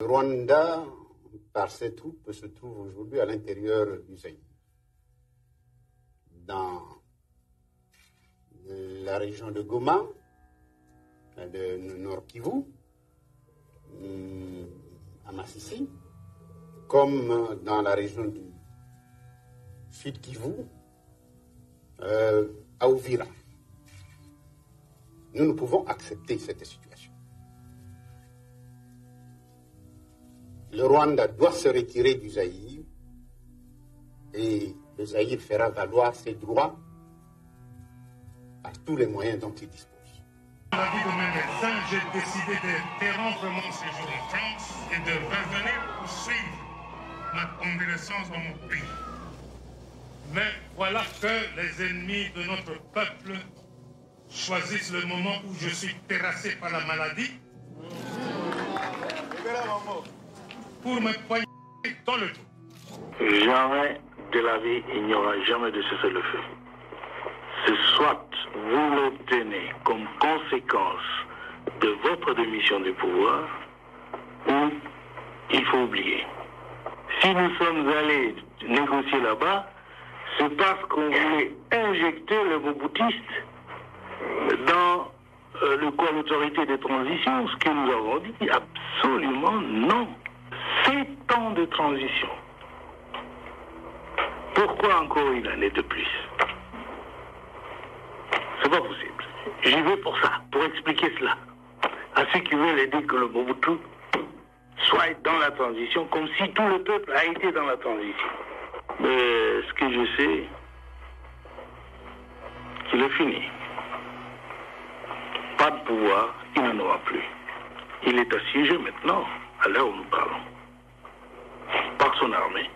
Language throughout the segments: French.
Le Rwanda, par ses troupes, se trouve aujourd'hui à l'intérieur du Zaïre, dans la région de Goma, de Nord Kivu, à Massissi, comme dans la région du Sud Kivu, à Uvira. Nous ne pouvons accepter cette situation. Le Rwanda doit se retirer du Zaïre et le Zaïre fera valoir ses droits par tous les moyens dont il dispose. Dans la vie de mes médecins, j'ai décidé d'interrompre mon séjour en France et de revenir poursuivre ma convalescence dans mon pays. Mais voilà que les ennemis de notre peuple choisissent le moment où je suis terrassé par la maladie pour me poigner dans le dos. Jamais de la vie, il n'y aura jamais de cessez-le-feu. C'est soit vous l'obtenez comme conséquence de votre démission du pouvoir, ou il faut oublier. Si nous sommes allés négocier là-bas, c'est parce qu'on voulait injecter le moboutistes dans le corps d'autorité de transition, ce que nous avons dit absolument non. 7 ans de transition. Pourquoi encore il en est de plus? C'est pas possible. J'y vais pour ça, pour expliquer cela à ceux qui veulent aider que le Mobutu soit dans la transition, comme si tout le peuple a été dans la transition. Mais ce que je sais, qu'il est fini. Pas de pouvoir, il n'en aura plus. Il est assiégé maintenant, à l'heure où nous parlons, par son armée,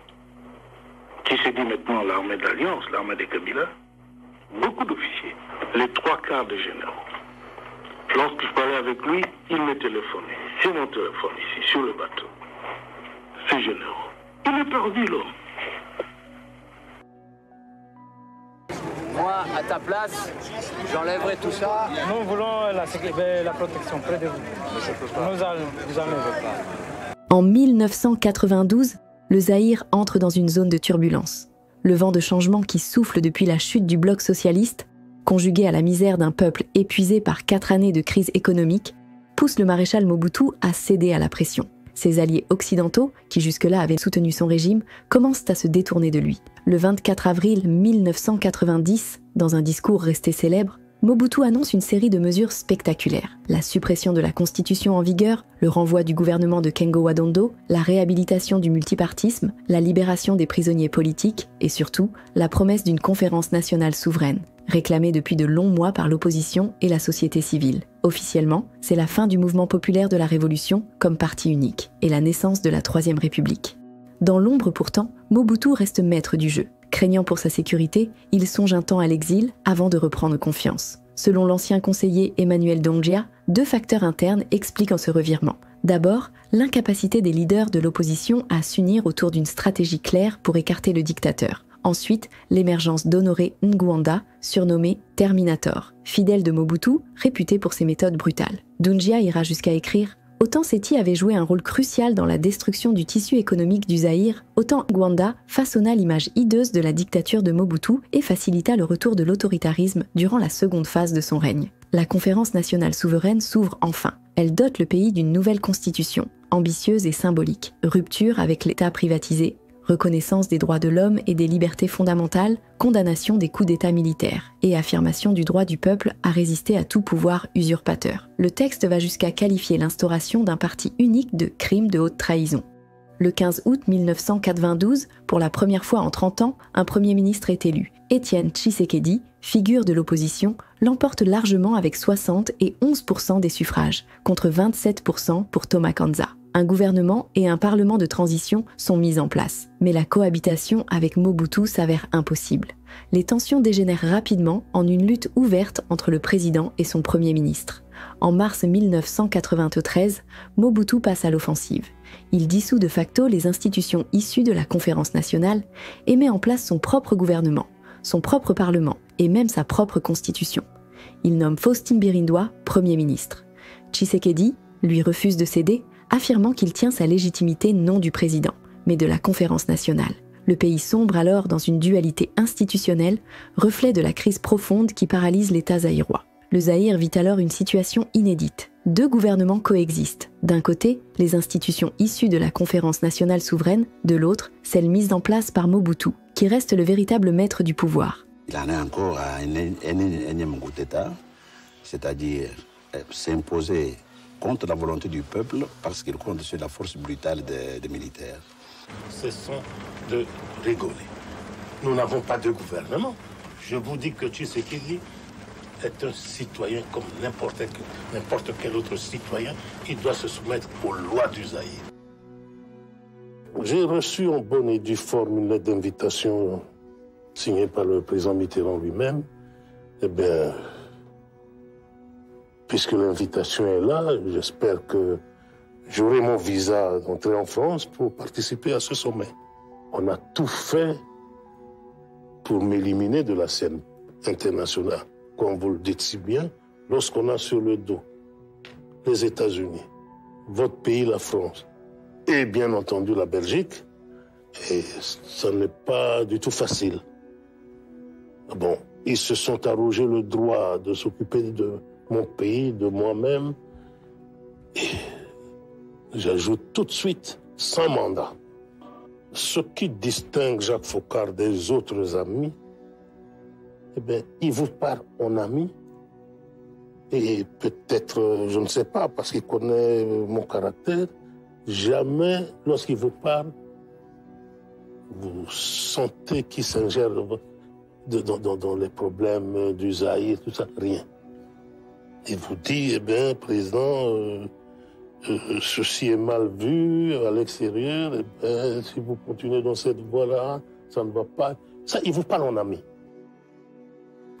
qui se dit maintenant l'armée d'Alliance, l'armée des Kabila, beaucoup d'officiers, les 3/4 des généraux. Lorsque je parlais avec lui, il me téléphonait. Sur mon téléphone ici, sur le bateau. Ces généraux. Il est perdu, l'homme. Moi, à ta place, j'enlèverai tout ça. Nous voulons la protection près de vous. Nous allons vous enlever pas. En 1992, le Zaïre entre dans une zone de turbulence. Le vent de changement qui souffle depuis la chute du bloc socialiste, conjugué à la misère d'un peuple épuisé par 4 années de crise économique, pousse le maréchal Mobutu à céder à la pression. Ses alliés occidentaux, qui jusque-là avaient soutenu son régime, commencent à se détourner de lui. Le 24 avril 1990, dans un discours resté célèbre, Mobutu annonce une série de mesures spectaculaires. La suppression de la constitution en vigueur, le renvoi du gouvernement de Kengo Wadondo, la réhabilitation du multipartisme, la libération des prisonniers politiques et surtout, la promesse d'une conférence nationale souveraine, réclamée depuis de longs mois par l'opposition et la société civile. Officiellement, c'est la fin du mouvement populaire de la Révolution comme parti unique et la naissance de la Troisième République. Dans l'ombre pourtant, Mobutu reste maître du jeu. Craignant pour sa sécurité, il songe un temps à l'exil avant de reprendre confiance. Selon l'ancien conseiller Emmanuel Dongia, 2 facteurs internes expliquent ce revirement. D'abord, l'incapacité des leaders de l'opposition à s'unir autour d'une stratégie claire pour écarter le dictateur. Ensuite, l'émergence d'Honoré Ngwanda, surnommé Terminator, fidèle de Mobutu, réputé pour ses méthodes brutales. Dongia ira jusqu'à écrire « Autant Séti avait joué un rôle crucial dans la destruction du tissu économique du Zaïre, autant Ngwanda façonna l'image hideuse de la dictature de Mobutu et facilita le retour de l'autoritarisme durant la seconde phase de son règne. » La conférence nationale souveraine s'ouvre enfin. Elle dote le pays d'une nouvelle constitution, ambitieuse et symbolique. Rupture avec l'État privatisé, reconnaissance des droits de l'homme et des libertés fondamentales, condamnation des coups d'État militaires et affirmation du droit du peuple à résister à tout pouvoir usurpateur. Le texte va jusqu'à qualifier l'instauration d'un parti unique de crime de haute trahison. Le 15 août 1992, pour la première fois en 30 ans, un Premier ministre est élu. Étienne Tshisekedi, figure de l'opposition, l'emporte largement avec 60 et 11% des suffrages, contre 27% pour Thomas Kanza. Un gouvernement et un parlement de transition sont mis en place. Mais la cohabitation avec Mobutu s'avère impossible. Les tensions dégénèrent rapidement en une lutte ouverte entre le président et son premier ministre. En mars 1993, Mobutu passe à l'offensive. Il dissout de facto les institutions issues de la conférence nationale et met en place son propre gouvernement, son propre parlement et même sa propre constitution. Il nomme Faustin Birindwa Premier ministre. Tshisekedi lui refuse de céder, affirmant qu'il tient sa légitimité non du président, mais de la conférence nationale. Le pays sombre alors dans une dualité institutionnelle, reflet de la crise profonde qui paralyse l'État zaïrois. Le Zaïre vit alors une situation inédite. 2 gouvernements coexistent. D'un côté, les institutions issues de la conférence nationale souveraine, de l'autre, celles mises en place par Mobutu, qui reste le véritable maître du pouvoir. Il en est encore à un énième coup d'État, c'est-à-dire s'imposer contre la volonté du peuple parce qu'il compte sur la force brutale des militaires. Cessons de rigoler. Nous n'avons pas de gouvernement. Je vous dis que Tshisekedi est un citoyen comme n'importe quel autre citoyen. Il doit se soumettre aux lois du Zaïre. J'ai reçu en bonne et due forme une lettre d'invitation signée par le président Mitterrand lui-même. Eh bien, puisque l'invitation est là, j'espère que j'aurai mon visa d'entrée en France pour participer à ce sommet. On a tout fait pour m'éliminer de la scène internationale. Comme vous le dites si bien, lorsqu'on a sur le dos les États-Unis, votre pays, la France, et bien entendu la Belgique, et ça n'est pas du tout facile. Bon, ils se sont arrogés le droit de s'occuper de mon pays, de moi-même, et j'ajoute tout de suite, sans mandat. Ce qui distingue Jacques Foccart des autres amis, eh bien, il vous parle en ami, et peut-être, je ne sais pas, parce qu'il connaît mon caractère, jamais, lorsqu'il vous parle, vous sentez qu'il s'ingère dans les problèmes du Zaïre, tout ça, rien. Il vous dit, eh bien, président, ceci est mal vu à l'extérieur, eh bien, si vous continuez dans cette voie-là, ça ne va pas. Ça, il vous parle en ami.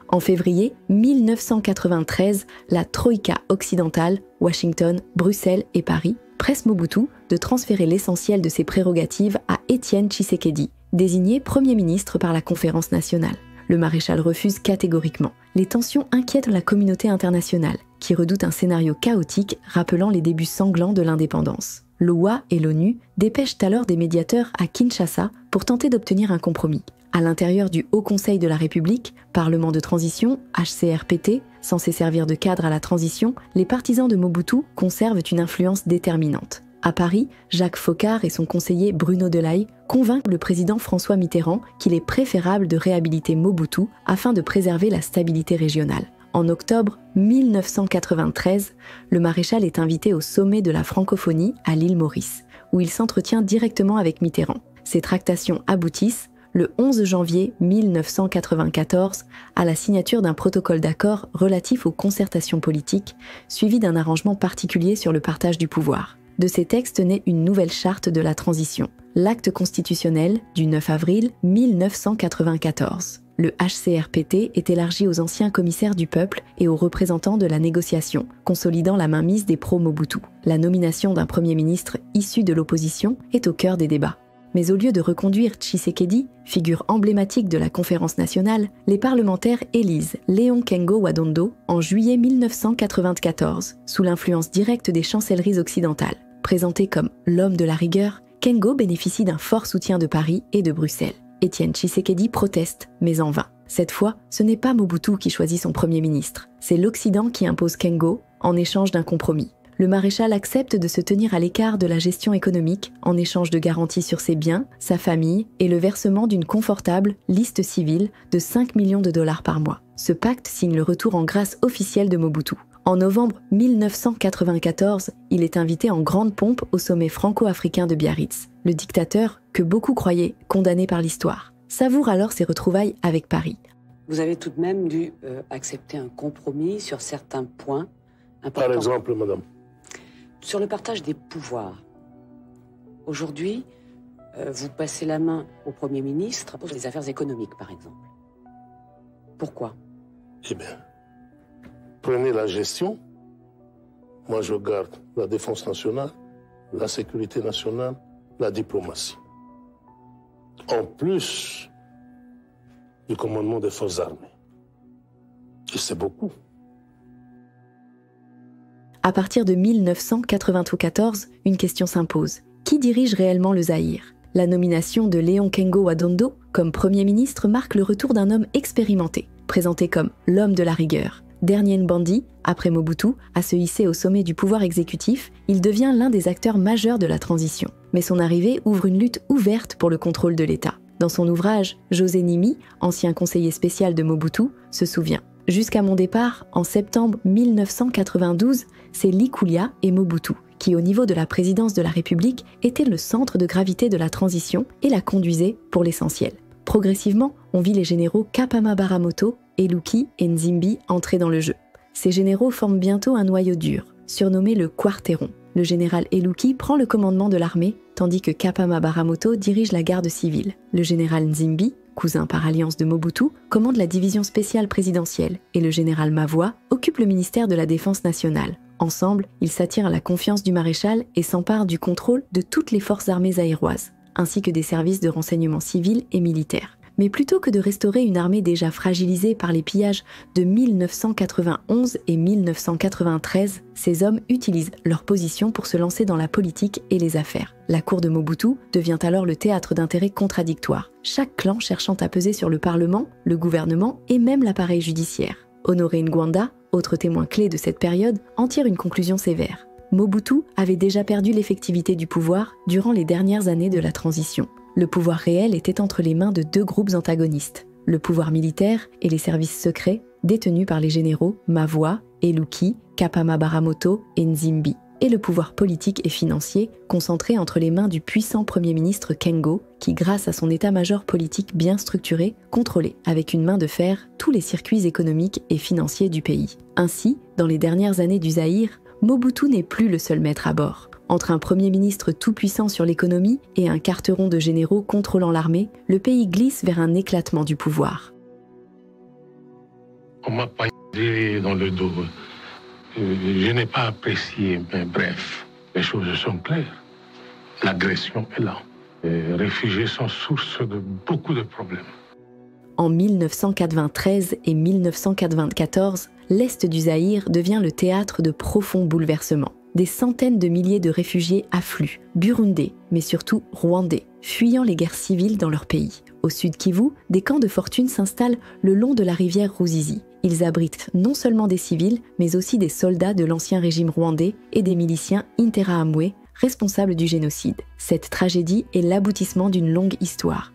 En février 1993, la Troïka occidentale, Washington, Bruxelles et Paris, presse Mobutu de transférer l'essentiel de ses prérogatives à Étienne Tshisekedi, désigné Premier ministre par la conférence nationale. Le maréchal refuse catégoriquement. Les tensions inquiètent la communauté internationale, qui redoute un scénario chaotique rappelant les débuts sanglants de l'indépendance. L'OUA et l'ONU dépêchent alors des médiateurs à Kinshasa pour tenter d'obtenir un compromis. À l'intérieur du Haut Conseil de la République, Parlement de transition, HCRPT, censé servir de cadre à la transition, les partisans de Mobutu conservent une influence déterminante. À Paris, Jacques Foccart et son conseiller Bruno Delaï convainquent le président François Mitterrand qu'il est préférable de réhabiliter Mobutu afin de préserver la stabilité régionale. En octobre 1993, le maréchal est invité au sommet de la francophonie à l'île Maurice, où il s'entretient directement avec Mitterrand. Ces tractations aboutissent, le 11 janvier 1994, à la signature d'un protocole d'accord relatif aux concertations politiques, suivi d'un arrangement particulier sur le partage du pouvoir. De ces textes naît une nouvelle charte de la transition, l'acte constitutionnel du 9 avril 1994. Le HCRPT est élargi aux anciens commissaires du peuple et aux représentants de la négociation, consolidant la mainmise des pro-Mobutu. La nomination d'un Premier ministre issu de l'opposition est au cœur des débats. Mais au lieu de reconduire Tshisekedi, figure emblématique de la conférence nationale, les parlementaires élisent Léon Kengo Wadondo en juillet 1994, sous l'influence directe des chancelleries occidentales. Présenté comme l'homme de la rigueur, Kengo bénéficie d'un fort soutien de Paris et de Bruxelles. Étienne Tshisekedi proteste, mais en vain. Cette fois, ce n'est pas Mobutu qui choisit son Premier ministre, c'est l'Occident qui impose Kengo en échange d'un compromis. Le maréchal accepte de se tenir à l'écart de la gestion économique en échange de garanties sur ses biens, sa famille et le versement d'une confortable liste civile de 5 millions de dollars par mois. Ce pacte signe le retour en grâce officiel de Mobutu. En novembre 1994, il est invité en grande pompe au sommet franco-africain de Biarritz. Le dictateur, que beaucoup croyaient condamné par l'histoire, savoure alors ses retrouvailles avec Paris. Vous avez tout de même dû accepter un compromis sur certains points importants. Par exemple, madame. Sur le partage des pouvoirs. Aujourd'hui, vous passez la main au Premier ministre pour les affaires économiques, par exemple. Pourquoi? Eh bien, prenez la gestion. Moi, je garde la défense nationale, la sécurité nationale, la diplomatie. En plus du commandement des forces armées. Et c'est beaucoup. À partir de 1994, une question s'impose. Qui dirige réellement le Zaïre ? La nomination de Léon Kengo Wadondo comme Premier ministre marque le retour d'un homme expérimenté, présenté comme l'homme de la rigueur. Dernier Nbandi, après Mobutu, à se hisser au sommet du pouvoir exécutif, il devient l'un des acteurs majeurs de la transition. Mais son arrivée ouvre une lutte ouverte pour le contrôle de l'État. Dans son ouvrage, José Nimi, ancien conseiller spécial de Mobutu, se souvient. Jusqu'à mon départ, en septembre 1992, c'est Likulia et Mobutu qui, au niveau de la présidence de la République, étaient le centre de gravité de la transition et la conduisaient pour l'essentiel. Progressivement, on vit les généraux Kapama Baramoto, Eluki et Nzimbi entrer dans le jeu. Ces généraux forment bientôt un noyau dur, surnommé le Quarteron. Le général Eluki prend le commandement de l'armée, tandis que Kapama Baramoto dirige la garde civile. Le général Nzimbi, cousin par alliance de Mobutu, commande la division spéciale présidentielle et le général Mavoa occupe le ministère de la Défense nationale. Ensemble, ils s'attirent la confiance du maréchal et s'emparent du contrôle de toutes les forces armées zaïroises, ainsi que des services de renseignement civils et militaires. Mais plutôt que de restaurer une armée déjà fragilisée par les pillages de 1991 et 1993, ces hommes utilisent leur position pour se lancer dans la politique et les affaires. La cour de Mobutu devient alors le théâtre d'intérêts contradictoires, chaque clan cherchant à peser sur le Parlement, le gouvernement et même l'appareil judiciaire. Honoré Ngwanda, autre témoin clé de cette période, en tire une conclusion sévère. Mobutu avait déjà perdu l'effectivité du pouvoir durant les dernières années de la transition. Le pouvoir réel était entre les mains de deux groupes antagonistes, le pouvoir militaire et les services secrets détenus par les généraux Mavoa, Eluki, Kapama Baramoto et Nzimbi, et le pouvoir politique et financier concentré entre les mains du puissant Premier ministre Kengo, qui, grâce à son état-major politique bien structuré, contrôlait avec une main de fer tous les circuits économiques et financiers du pays. Ainsi, dans les dernières années du Zaïre, Mobutu n'est plus le seul maître à bord. Entre un Premier ministre tout-puissant sur l'économie et un quarteron de généraux contrôlant l'armée, le pays glisse vers un éclatement du pouvoir. On m'a pas dit dans le dos. Je n'ai pas apprécié, mais bref, les choses sont claires. L'agression est là. Les réfugiés sont source de beaucoup de problèmes. En 1993 et 1994, l'Est du Zaïre devient le théâtre de profonds bouleversements. Des centaines de milliers de réfugiés affluent, burundais, mais surtout rwandais, fuyant les guerres civiles dans leur pays. Au sud Kivu, des camps de fortune s'installent le long de la rivière Ruzizi. Ils abritent non seulement des civils, mais aussi des soldats de l'ancien régime rwandais et des miliciens Interahamwe, responsables du génocide. Cette tragédie est l'aboutissement d'une longue histoire.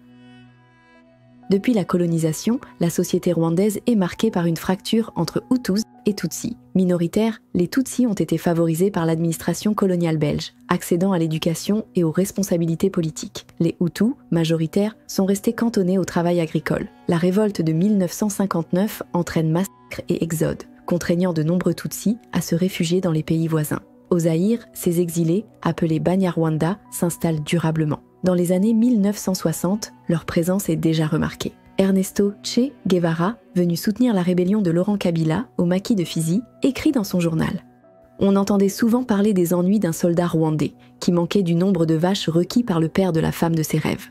Depuis la colonisation, la société rwandaise est marquée par une fracture entre Hutus et Tutsis. Minoritaires, les Tutsis ont été favorisés par l'administration coloniale belge, accédant à l'éducation et aux responsabilités politiques. Les Hutus, majoritaires, sont restés cantonnés au travail agricole. La révolte de 1959 entraîne massacres et exodes, contraignant de nombreux Tutsis à se réfugier dans les pays voisins. Au Zaïre, ces exilés, appelés Banyarwanda, s'installent durablement. Dans les années 1960, leur présence est déjà remarquée. Ernesto Che Guevara, venu soutenir la rébellion de Laurent Kabila au maquis de Fizi, écrit dans son journal « On entendait souvent parler des ennuis d'un soldat rwandais, qui manquait du nombre de vaches requis par le père de la femme de ses rêves. »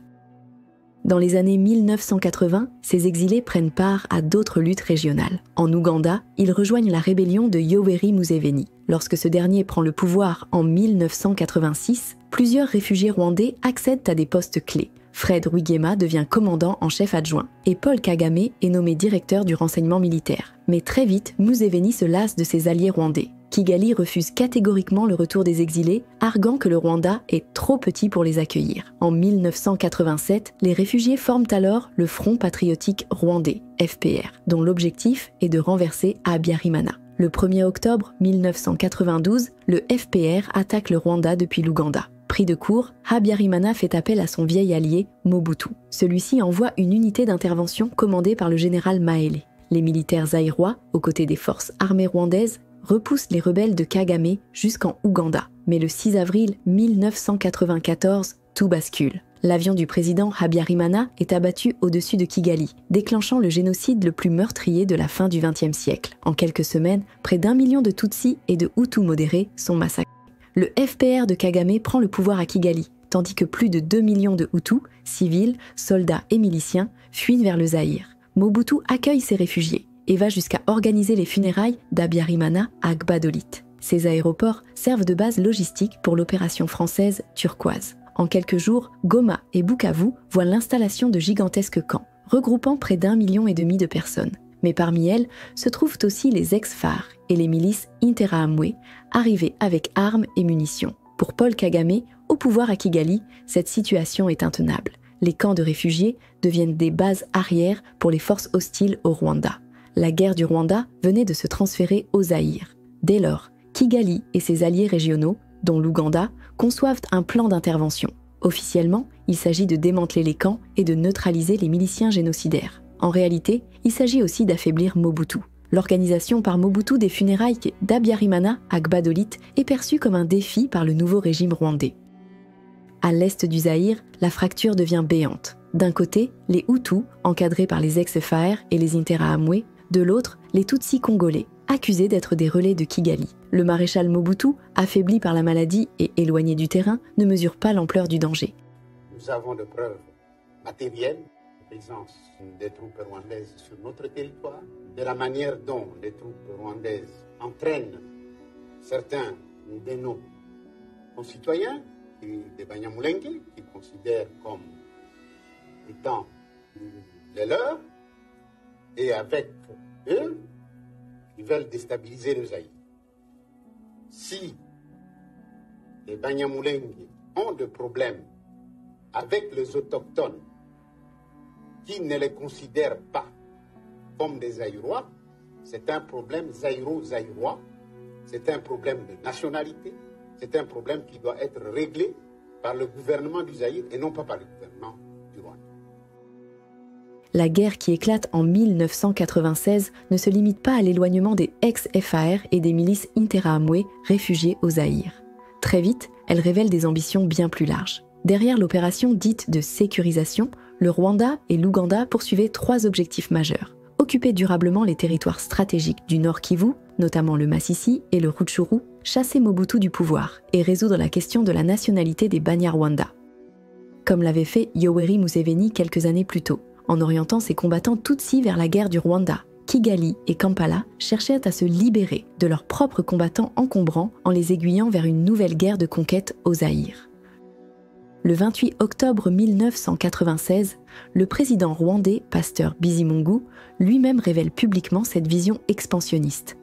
Dans les années 1980, ces exilés prennent part à d'autres luttes régionales. En Ouganda, ils rejoignent la rébellion de Yoweri Museveni. Lorsque ce dernier prend le pouvoir en 1986, plusieurs réfugiés rwandais accèdent à des postes clés. Fred Rwigema devient commandant en chef adjoint et Paul Kagame est nommé directeur du renseignement militaire. Mais très vite, Museveni se lasse de ses alliés rwandais. Kigali refuse catégoriquement le retour des exilés, arguant que le Rwanda est trop petit pour les accueillir. En 1987, les réfugiés forment alors le Front patriotique rwandais, FPR, dont l'objectif est de renverser Habyarimana. Le 1er octobre 1992, le FPR attaque le Rwanda depuis l'Ouganda. Pris de court, Habyarimana fait appel à son vieil allié, Mobutu. Celui-ci envoie une unité d'intervention commandée par le général Maele. Les militaires zaïrois, aux côtés des forces armées rwandaises, repoussent les rebelles de Kagame jusqu'en Ouganda. Mais le 6 avril 1994, tout bascule. L'avion du président Habyarimana est abattu au-dessus de Kigali, déclenchant le génocide le plus meurtrier de la fin du XXe siècle. En quelques semaines, près d'1 million de Tutsis et de Hutus modérés sont massacrés. Le FPR de Kagame prend le pouvoir à Kigali, tandis que plus de 2 millions de Hutus, civils, soldats et miliciens, fuient vers le Zaïre. Mobutu accueille ces réfugiés et va jusqu'à organiser les funérailles d'Habyarimana à Gbadolit. Ces aéroports servent de base logistique pour l'opération française Turquoise. En quelques jours, Goma et Bukavu voient l'installation de gigantesques camps, regroupant près d'1,5 million de personnes. Mais parmi elles se trouvent aussi les ex-FARC et les milices Interahamwe, arrivées avec armes et munitions. Pour Paul Kagame, au pouvoir à Kigali, cette situation est intenable. Les camps de réfugiés deviennent des bases arrières pour les forces hostiles au Rwanda. La guerre du Rwanda venait de se transférer au Zaïre. Dès lors, Kigali et ses alliés régionaux, dont l'Ouganda, conçoivent un plan d'intervention. Officiellement, il s'agit de démanteler les camps et de neutraliser les miliciens génocidaires. En réalité, il s'agit aussi d'affaiblir Mobutu. L'organisation par Mobutu des funérailles d'Abiyarimana à Gbadolit est perçue comme un défi par le nouveau régime rwandais. À l'est du Zaïre, la fracture devient béante. D'un côté, les Hutus, encadrés par les ex-FAR et les Interahamwe, de l'autre, les Tutsis congolais, accusés d'être des relais de Kigali. Le maréchal Mobutu, affaibli par la maladie et éloigné du terrain, ne mesure pas l'ampleur du danger. Nous avons des preuves matérielles de présence des troupes rwandaises sur notre territoire, de la manière dont les troupes rwandaises entraînent certains de nos concitoyens, des Banyamulenge, qu'ils considèrent comme étant les leurs, et avec eux, ils veulent déstabiliser le Zaïre. Si les Banyamulenge ont des problèmes avec les autochtones qui ne les considèrent pas comme des Zaïrois, c'est un problème zaïro-zaïrois, c'est un problème de nationalité, c'est un problème qui doit être réglé par le gouvernement du Zaïre et non pas par le gouvernement du Rwanda. La guerre qui éclate en 1996 ne se limite pas à l'éloignement des ex-FAR et des milices Interahamwe réfugiées au Zaïre. Très vite, elle révèle des ambitions bien plus larges. Derrière l'opération dite de sécurisation, le Rwanda et l'Ouganda poursuivaient 3 objectifs majeurs. Occuper durablement les territoires stratégiques du Nord Kivu, notamment le Masisi et le Rutshuru, chasser Mobutu du pouvoir et résoudre la question de la nationalité des Banyarwanda. Comme l'avait fait Yoweri Museveni quelques années plus tôt, en orientant ses combattants Tutsis vers la guerre du Rwanda. Kigali et Kampala cherchaient à se libérer de leurs propres combattants encombrants en les aiguillant vers une nouvelle guerre de conquête au Zaïre. Le 28 octobre 1996, le président rwandais Pasteur Bizimungu lui-même révèle publiquement cette vision expansionniste.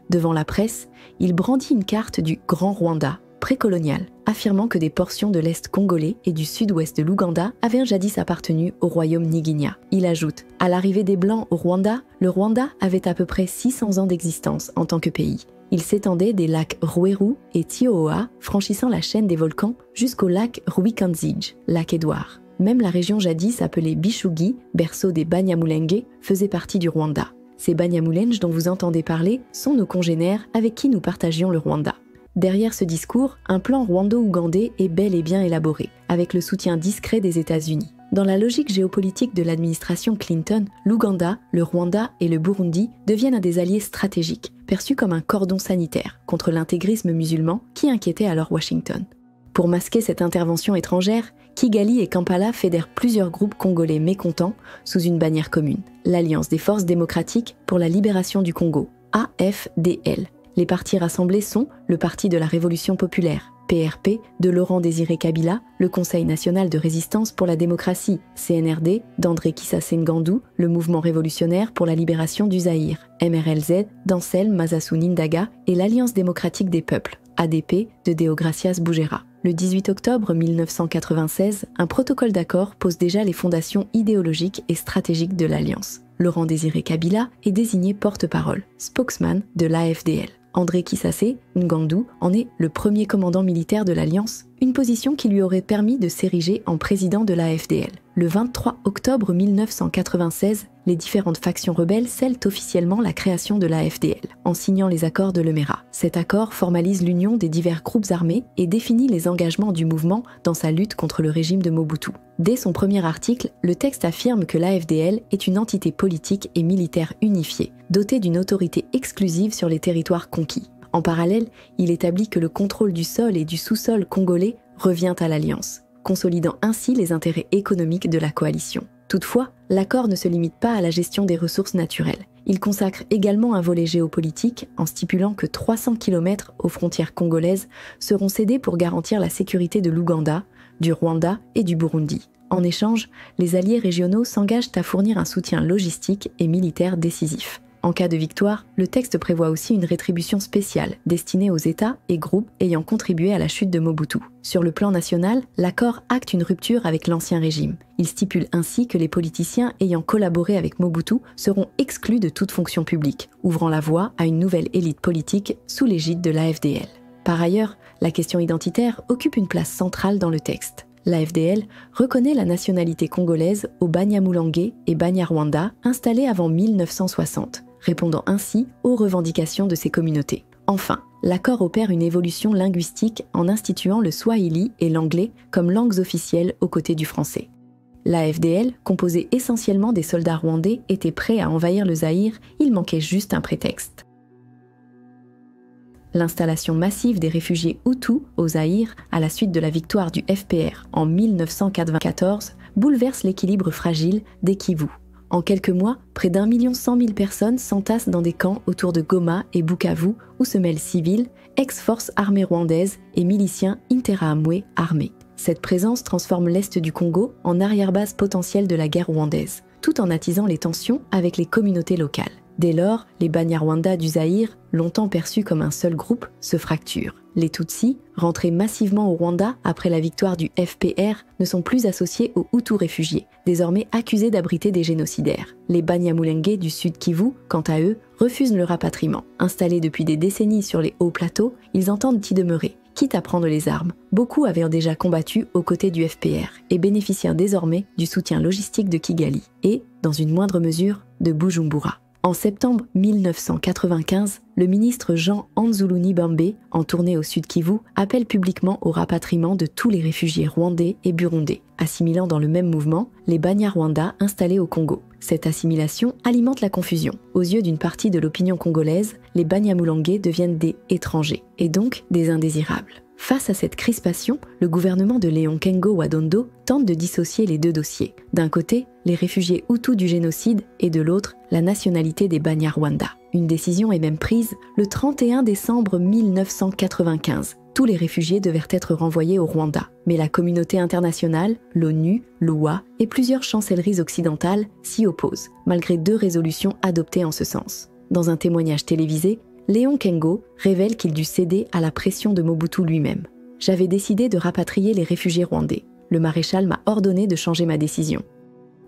Devant la presse, il brandit une carte du Grand Rwanda, précolonial, affirmant que des portions de l'Est congolais et du sud-ouest de l'Ouganda avaient jadis appartenu au royaume Nyiginya. Il ajoute « À l'arrivée des Blancs au Rwanda, le Rwanda avait à peu près 600 ans d'existence en tant que pays. Il s'étendait des lacs Rweru et Tiohoa, franchissant la chaîne des volcans, jusqu'au lac Rwikanzige, lac Édouard. Même la région jadis appelée Bishugi, berceau des Banyamulenge, faisait partie du Rwanda. Ces Banyamulenge dont vous entendez parler sont nos congénères avec qui nous partagions le Rwanda. » Derrière ce discours, un plan rwando-ougandais est bel et bien élaboré, avec le soutien discret des États-Unis. Dans la logique géopolitique de l'administration Clinton, l'Ouganda, le Rwanda et le Burundi deviennent des alliés stratégiques, perçus comme un cordon sanitaire contre l'intégrisme musulman qui inquiétait alors Washington. Pour masquer cette intervention étrangère, Kigali et Kampala fédèrent plusieurs groupes congolais mécontents sous une bannière commune, l'Alliance des forces démocratiques pour la libération du Congo, AFDL. Les partis rassemblés sont le Parti de la Révolution populaire, PRP, de Laurent-Désiré Kabila, le Conseil national de résistance pour la démocratie, CNRD, d'André Kissassé Ngandou, le Mouvement révolutionnaire pour la libération du Zaïre, MRLZ, d'Anselme Masasu Nindaga et l'Alliance démocratique des peuples, ADP, de Deogracias Bougera. Le 18 octobre 1996, un protocole d'accord pose déjà les fondations idéologiques et stratégiques de l'Alliance. Laurent-Désiré Kabila est désigné porte-parole, spokesman de l'AFDL. André Kissassé Ngandou en est le premier commandant militaire de l'Alliance, une position qui lui aurait permis de s'ériger en président de l'AFDL. Le 23 octobre 1996, les différentes factions rebelles scellent officiellement la création de l'AFDL, en signant les accords de Lemera. Cet accord formalise l'union des divers groupes armés et définit les engagements du mouvement dans sa lutte contre le régime de Mobutu. Dès son premier article, le texte affirme que l'AFDL est une entité politique et militaire unifiée, dotée d'une autorité exclusive sur les territoires conquis. En parallèle, il établit que le contrôle du sol et du sous-sol congolais revient à l'Alliance, consolidant ainsi les intérêts économiques de la coalition. Toutefois, l'accord ne se limite pas à la gestion des ressources naturelles. Il consacre également un volet géopolitique en stipulant que 300 km aux frontières congolaises seront cédés pour garantir la sécurité de l'Ouganda, du Rwanda et du Burundi. En échange, les alliés régionaux s'engagent à fournir un soutien logistique et militaire décisif. En cas de victoire, le texte prévoit aussi une rétribution spéciale destinée aux États et groupes ayant contribué à la chute de Mobutu. Sur le plan national, l'accord acte une rupture avec l'ancien régime. Il stipule ainsi que les politiciens ayant collaboré avec Mobutu seront exclus de toute fonction publique, ouvrant la voie à une nouvelle élite politique sous l'égide de l'AFDL. Par ailleurs, la question identitaire occupe une place centrale dans le texte. L'AFDL reconnaît la nationalité congolaise aux Banyamulenge et Banyarwanda installés avant 1960, répondant ainsi aux revendications de ces communautés. Enfin, l'accord opère une évolution linguistique en instituant le swahili et l'anglais comme langues officielles aux côtés du français. L'AFDL, composée essentiellement des soldats rwandais, était prêt à envahir le Zaïre, il manquait juste un prétexte. L'installation massive des réfugiés Hutus au Zaïre, à la suite de la victoire du FPR en 1994, bouleverse l'équilibre fragile des Kivu. En quelques mois, près d'1,1 million de personnes s'entassent dans des camps autour de Goma et Bukavu, où se mêlent civils, ex-forces armées rwandaises et miliciens Interahamwe armés. Cette présence transforme l'est du Congo en arrière-base potentielle de la guerre rwandaise, tout en attisant les tensions avec les communautés locales. Dès lors, les Banyarwanda du Zaïre, longtemps perçus comme un seul groupe, se fracturent. Les Tutsis, rentrés massivement au Rwanda après la victoire du FPR, ne sont plus associés aux Hutus réfugiés, désormais accusés d'abriter des génocidaires. Les Banyamulenge du Sud Kivu, quant à eux, refusent le rapatriement. Installés depuis des décennies sur les hauts plateaux, ils entendent y demeurer, quitte à prendre les armes. Beaucoup avaient déjà combattu aux côtés du FPR et bénéficièrent désormais du soutien logistique de Kigali et, dans une moindre mesure, de Bujumbura. En septembre 1995, le ministre Jean Anzuluni Bambe, en tournée au Sud Kivu, appelle publiquement au rapatriement de tous les réfugiés rwandais et burundais, assimilant dans le même mouvement les Banyarwanda installés au Congo. Cette assimilation alimente la confusion. Aux yeux d'une partie de l'opinion congolaise, les Banyamulenge deviennent des étrangers, et donc des indésirables. Face à cette crispation, le gouvernement de Léon Kengo Wadondo tente de dissocier les deux dossiers. D'un côté, les réfugiés Hutus du génocide et de l'autre, la nationalité des Banyarwanda. Une décision est même prise le 31 décembre 1995. Tous les réfugiés devaient être renvoyés au Rwanda. Mais la communauté internationale, l'ONU, l'OUA et plusieurs chancelleries occidentales s'y opposent, malgré 2 résolutions adoptées en ce sens. Dans un témoignage télévisé, Léon Kengo révèle qu'il dut céder à la pression de Mobutu lui-même. « J'avais décidé de rapatrier les réfugiés rwandais. Le maréchal m'a ordonné de changer ma décision. »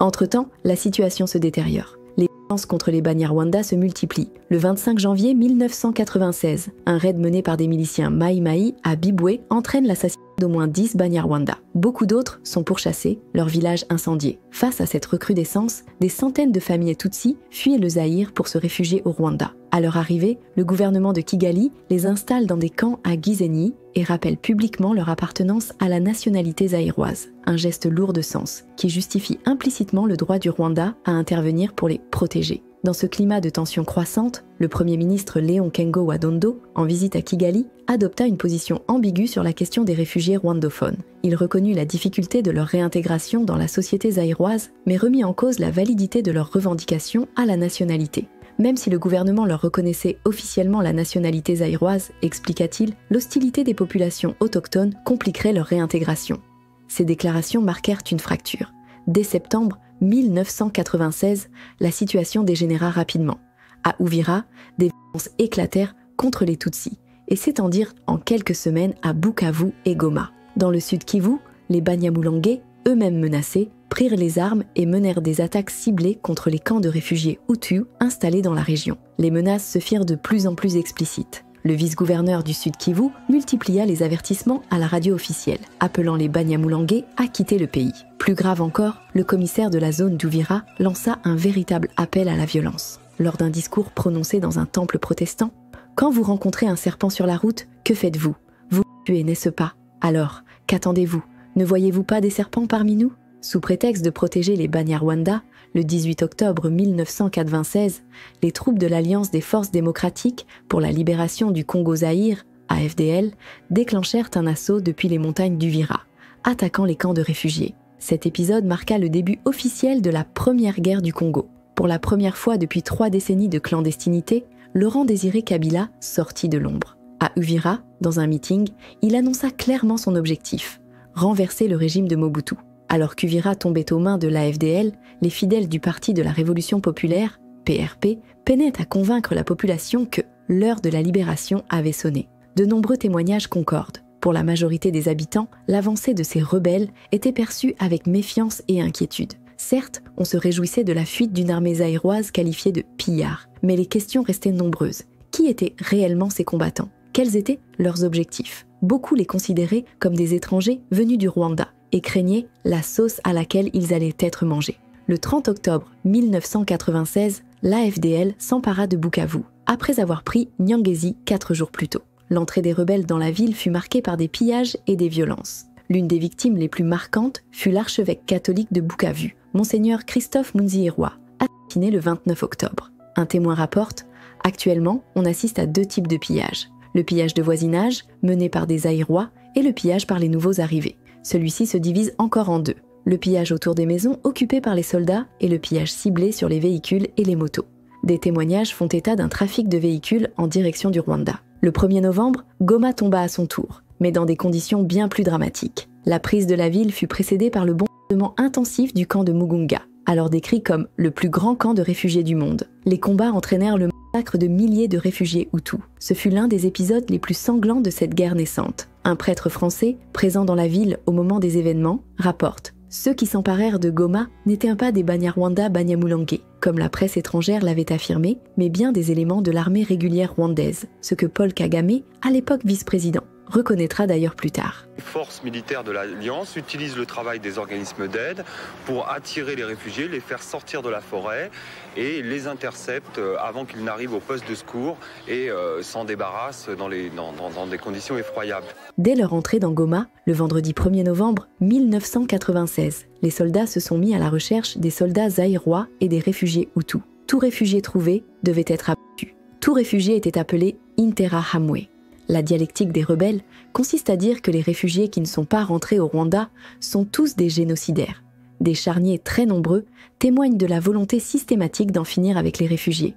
Entre-temps, la situation se détériore. Les violences contre les Banyarwanda se multiplient. Le 25 janvier 1996, un raid mené par des miliciens Maï-Maï à Biboué entraîne l'assassinat d'au moins 10 Banyarwanda. Beaucoup d'autres sont pourchassés, leur village incendié. Face à cette recrudescence, des centaines de familles Tutsis fuient le Zaïre pour se réfugier au Rwanda. À leur arrivée, le gouvernement de Kigali les installe dans des camps à Gisenyi et rappelle publiquement leur appartenance à la nationalité zaïroise, un geste lourd de sens qui justifie implicitement le droit du Rwanda à intervenir pour les protéger. Dans ce climat de tension croissante, le Premier ministre Léon Kengo Wadondo, en visite à Kigali, adopta une position ambiguë sur la question des réfugiés rwandophones. Il reconnut la difficulté de leur réintégration dans la société zaïroise, mais remit en cause la validité de leurs revendications à la nationalité. Même si le gouvernement leur reconnaissait officiellement la nationalité zaïroise, expliqua-t-il, l'hostilité des populations autochtones compliquerait leur réintégration. Ces déclarations marquèrent une fracture. Dès septembre 1996, la situation dégénéra rapidement. À Uvira, des violences éclatèrent contre les Tutsis et s'étendirent en quelques semaines à Bukavu et Goma. Dans le sud Kivu, les Banyamulenge, eux-mêmes menacés, prirent les armes et menèrent des attaques ciblées contre les camps de réfugiés Hutus installés dans la région. Les menaces se firent de plus en plus explicites. Le vice-gouverneur du Sud Kivu multiplia les avertissements à la radio officielle, appelant les Banyamulenge à quitter le pays. Plus grave encore, le commissaire de la zone d'Uvira lança un véritable appel à la violence. Lors d'un discours prononcé dans un temple protestant, « Quand vous rencontrez un serpent sur la route, que faites-vous? Vous le tuez, n'est-ce pas? Alors, qu'attendez-vous? Ne voyez-vous pas des serpents parmi nous ?» Sous prétexte de protéger les Banyarwanda, le 18 octobre 1996, les troupes de l'Alliance des forces démocratiques pour la libération du Congo-Zaïre, AFDL, déclenchèrent un assaut depuis les montagnes d'Uvira, attaquant les camps de réfugiés. Cet épisode marqua le début officiel de la première guerre du Congo. Pour la première fois depuis 3 décennies de clandestinité, Laurent-Désiré Kabila sortit de l'ombre. À Uvira, dans un meeting, il annonça clairement son objectif, renverser le régime de Mobutu. Alors qu'Uvira tombait aux mains de l'AFDL, les fidèles du Parti de la Révolution populaire, PRP, peinaient à convaincre la population que l'heure de la libération avait sonné. De nombreux témoignages concordent. Pour la majorité des habitants, l'avancée de ces rebelles était perçue avec méfiance et inquiétude. Certes, on se réjouissait de la fuite d'une armée zaïroise qualifiée de pillard, mais les questions restaient nombreuses. Qui étaient réellement ces combattants ? Quels étaient leurs objectifs ? Beaucoup les considéraient comme des étrangers venus du Rwanda et craignaient la sauce à laquelle ils allaient être mangés. Le 30 octobre 1996, l'AFDL s'empara de Bukavu, après avoir pris Nyangezi 4 jours plus tôt. L'entrée des rebelles dans la ville fut marquée par des pillages et des violences. L'une des victimes les plus marquantes fut l'archevêque catholique de Bukavu, Monseigneur Christophe Munziirwa, assassiné le 29 octobre. Un témoin rapporte « Actuellement, on assiste à 2 types de pillages. Le pillage de voisinage, mené par des Zaïrois, et le pillage par les nouveaux arrivés. Celui-ci se divise encore en 2. Le pillage autour des maisons occupées par les soldats et le pillage ciblé sur les véhicules et les motos. Des témoignages font état d'un trafic de véhicules en direction du Rwanda. Le 1er novembre, Goma tomba à son tour, mais dans des conditions bien plus dramatiques. La prise de la ville fut précédée par le bombardement intensif du camp de Mugunga, alors décrit comme le plus grand camp de réfugiés du monde. Les combats entraînèrent le massacre de milliers de réfugiés Hutus. Ce fut l'un des épisodes les plus sanglants de cette guerre naissante. Un prêtre français, présent dans la ville au moment des événements, rapporte « Ceux qui s'emparèrent de Goma n'étaient pas des Banyarwanda Banyamulenge, comme la presse étrangère l'avait affirmé, mais bien des éléments de l'armée régulière rwandaise, ce que Paul Kagame, à l'époque vice-président, reconnaîtra d'ailleurs plus tard. Les forces militaires de l'Alliance utilisent le travail des organismes d'aide pour attirer les réfugiés, les faire sortir de la forêt et les interceptent avant qu'ils n'arrivent au poste de secours et s'en débarrassent dans des conditions effroyables. Dès leur entrée dans Goma, le vendredi 1er novembre 1996, les soldats se sont mis à la recherche des soldats zaïrois et des réfugiés Hutus. Tout réfugié trouvé devait être abattu. Tout réfugié était appelé Interahamwe. La dialectique des rebelles consiste à dire que les réfugiés qui ne sont pas rentrés au Rwanda sont tous des génocidaires. Des charniers très nombreux témoignent de la volonté systématique d'en finir avec les réfugiés.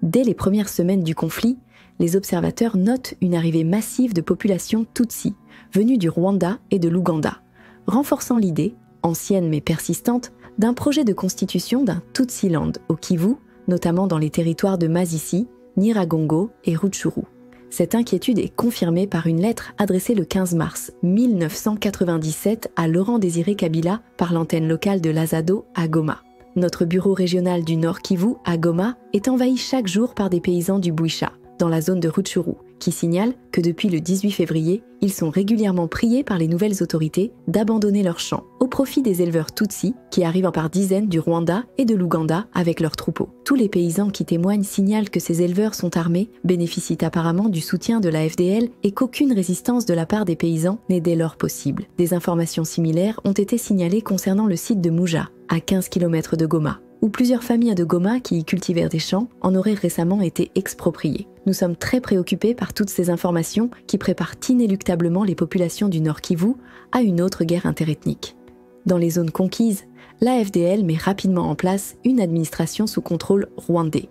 Dès les premières semaines du conflit, les observateurs notent une arrivée massive de populations Tutsi, venues du Rwanda et de l'Ouganda, renforçant l'idée, ancienne mais persistante, d'un projet de constitution d'un Tutsiland au Kivu, notamment dans les territoires de Masisi, Nyiragongo et Rutshuru. Cette inquiétude est confirmée par une lettre adressée le 15 mars 1997 à Laurent-Désiré Kabila par l'antenne locale de l'Azado à Goma. Notre bureau régional du Nord Kivu à Goma est envahi chaque jour par des paysans du Bouicha, dans la zone de Rutshuru, qui signalent que depuis le 18 février, ils sont régulièrement priés par les nouvelles autorités d'abandonner leurs champs au profit des éleveurs Tutsi qui arrivent par dizaines du Rwanda et de l'Ouganda avec leurs troupeaux. Tous les paysans qui témoignent signalent que ces éleveurs sont armés, bénéficient apparemment du soutien de la FDL et qu'aucune résistance de la part des paysans n'est dès lors possible. Des informations similaires ont été signalées concernant le site de Mouja, à 15 km de Goma, où plusieurs familles de Goma qui y cultivèrent des champs en auraient récemment été expropriées. Nous sommes très préoccupés par toutes ces informations qui préparent inéluctablement les populations du Nord Kivu à une autre guerre interethnique. Dans les zones conquises, l'AFDL met rapidement en place une administration sous contrôle rwandais.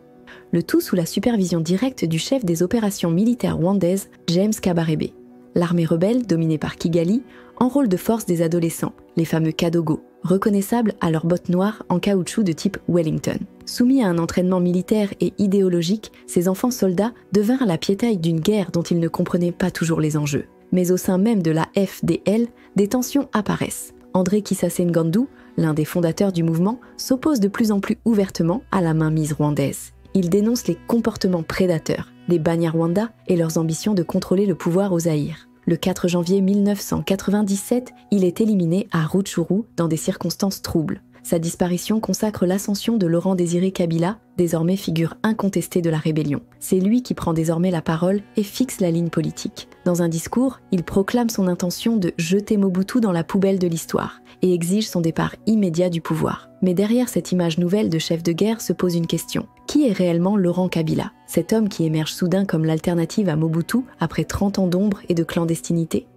Le tout sous la supervision directe du chef des opérations militaires rwandaises, James Kabarebe. L'armée rebelle, dominée par Kigali, enrôle de force des adolescents, les fameux Kadogo, reconnaissables à leurs bottes noires en caoutchouc de type Wellington. Soumis à un entraînement militaire et idéologique, ces enfants soldats devinrent la piétaille d'une guerre dont ils ne comprenaient pas toujours les enjeux. Mais au sein même de la FDL, des tensions apparaissent. André Kisase Ngandu, l'un des fondateurs du mouvement, s'oppose de plus en plus ouvertement à la mainmise rwandaise. Il dénonce les comportements prédateurs des Banyarwanda et leurs ambitions de contrôler le pouvoir au Zaïre. Le 4 janvier 1997, il est éliminé à Rutshuru dans des circonstances troubles. Sa disparition consacre l'ascension de Laurent-Désiré Kabila, désormais figure incontestée de la rébellion. C'est lui qui prend désormais la parole et fixe la ligne politique. Dans un discours, il proclame son intention de jeter Mobutu dans la poubelle de l'histoire et exige son départ immédiat du pouvoir. Mais derrière cette image nouvelle de chef de guerre se pose une question. Qui est réellement Laurent Kabila, cet homme qui émerge soudain comme l'alternative à Mobutu après 30 ans d'ombre et de clandestinité ?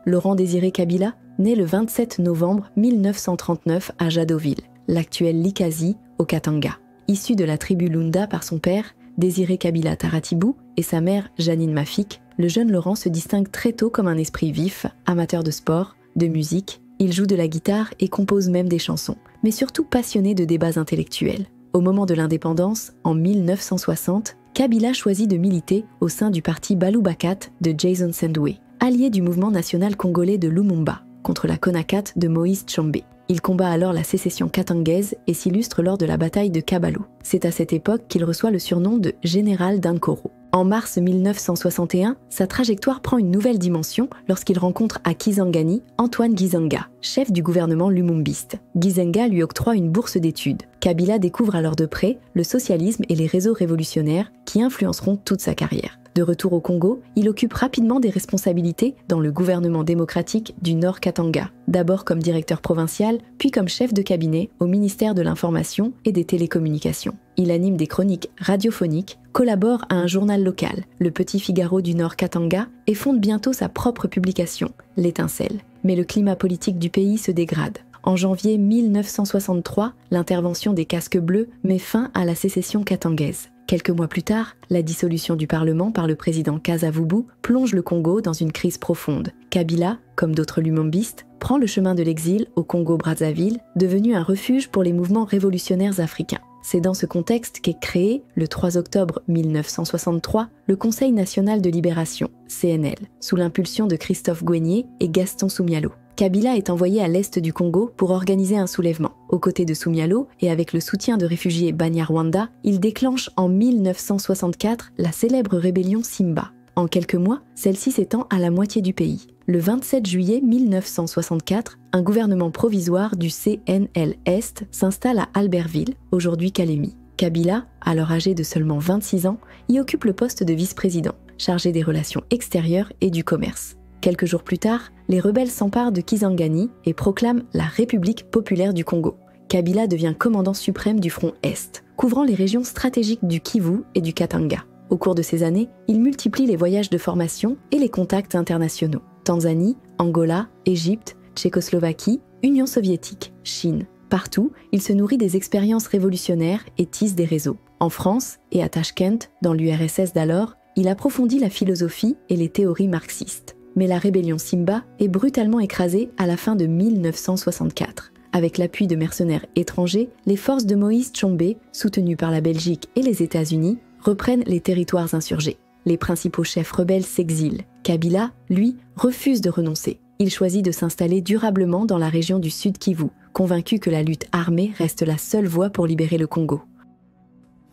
Laurent Désiré Kabila naît le 27 novembre 1939 à Jadotville, l'actuelle Likazi, au Katanga. Issu de la tribu Lunda par son père, Désiré Kabila Taratibou, et sa mère Janine Mafik, le jeune Laurent se distingue très tôt comme un esprit vif, amateur de sport, de musique. Il joue de la guitare et compose même des chansons, mais surtout passionné de débats intellectuels. Au moment de l'indépendance, en 1960, Kabila choisit de militer au sein du parti Balubakat de Jason Sendwe, allié du mouvement national congolais de Lumumba, contre la Konakat de Moïse Tshombe. Il combat alors la sécession katangaise et s'illustre lors de la bataille de Kabalo. C'est à cette époque qu'il reçoit le surnom de Général d'Ankoro. En mars 1961, sa trajectoire prend une nouvelle dimension lorsqu'il rencontre à Kisangani Antoine Gizenga, chef du gouvernement lumumbiste. Gizenga lui octroie une bourse d'études. Kabila découvre alors de près le socialisme et les réseaux révolutionnaires qui influenceront toute sa carrière. De retour au Congo, il occupe rapidement des responsabilités dans le gouvernement démocratique du Nord Katanga, d'abord comme directeur provincial, puis comme chef de cabinet au ministère de l'Information et des Télécommunications. Il anime des chroniques radiophoniques, collabore à un journal local, le Petit Figaro du Nord Katanga, et fonde bientôt sa propre publication, L'Étincelle. Mais le climat politique du pays se dégrade. En janvier 1963, l'intervention des casques bleus met fin à la sécession katangaise. Quelques mois plus tard, la dissolution du Parlement par le président Kasavubu plonge le Congo dans une crise profonde. Kabila, comme d'autres lumumbistes, prend le chemin de l'exil au Congo-Brazzaville, devenu un refuge pour les mouvements révolutionnaires africains. C'est dans ce contexte qu'est créé, le 3 octobre 1963, le Conseil national de libération, CNL, sous l'impulsion de Christophe Gouenier et Gaston Soumyalo. Kabila est envoyé à l'est du Congo pour organiser un soulèvement. Aux côtés de Soumyalo et avec le soutien de réfugiés Banyarwanda, il déclenche en 1964 la célèbre rébellion Simba. En quelques mois, celle-ci s'étend à la moitié du pays. Le 27 juillet 1964, un gouvernement provisoire du CNL-Est s'installe à Albertville, aujourd'hui Calémie. Kabila, alors âgé de seulement 26 ans, y occupe le poste de vice-président, chargé des relations extérieures et du commerce. Quelques jours plus tard, les rebelles s'emparent de Kisangani et proclament la République populaire du Congo. Kabila devient commandant suprême du front Est, couvrant les régions stratégiques du Kivu et du Katanga. Au cours de ces années, il multiplie les voyages de formation et les contacts internationaux. Tanzanie, Angola, Égypte, Tchécoslovaquie, Union soviétique, Chine. Partout, il se nourrit des expériences révolutionnaires et tisse des réseaux. En France et à Tachkent, dans l'URSS d'alors, il approfondit la philosophie et les théories marxistes. Mais la rébellion Simba est brutalement écrasée à la fin de 1964. Avec l'appui de mercenaires étrangers, les forces de Moïse Tshombe, soutenues par la Belgique et les États-Unis, reprennent les territoires insurgés. Les principaux chefs rebelles s'exilent. Kabila, lui, refuse de renoncer. Il choisit de s'installer durablement dans la région du Sud Kivu, convaincu que la lutte armée reste la seule voie pour libérer le Congo.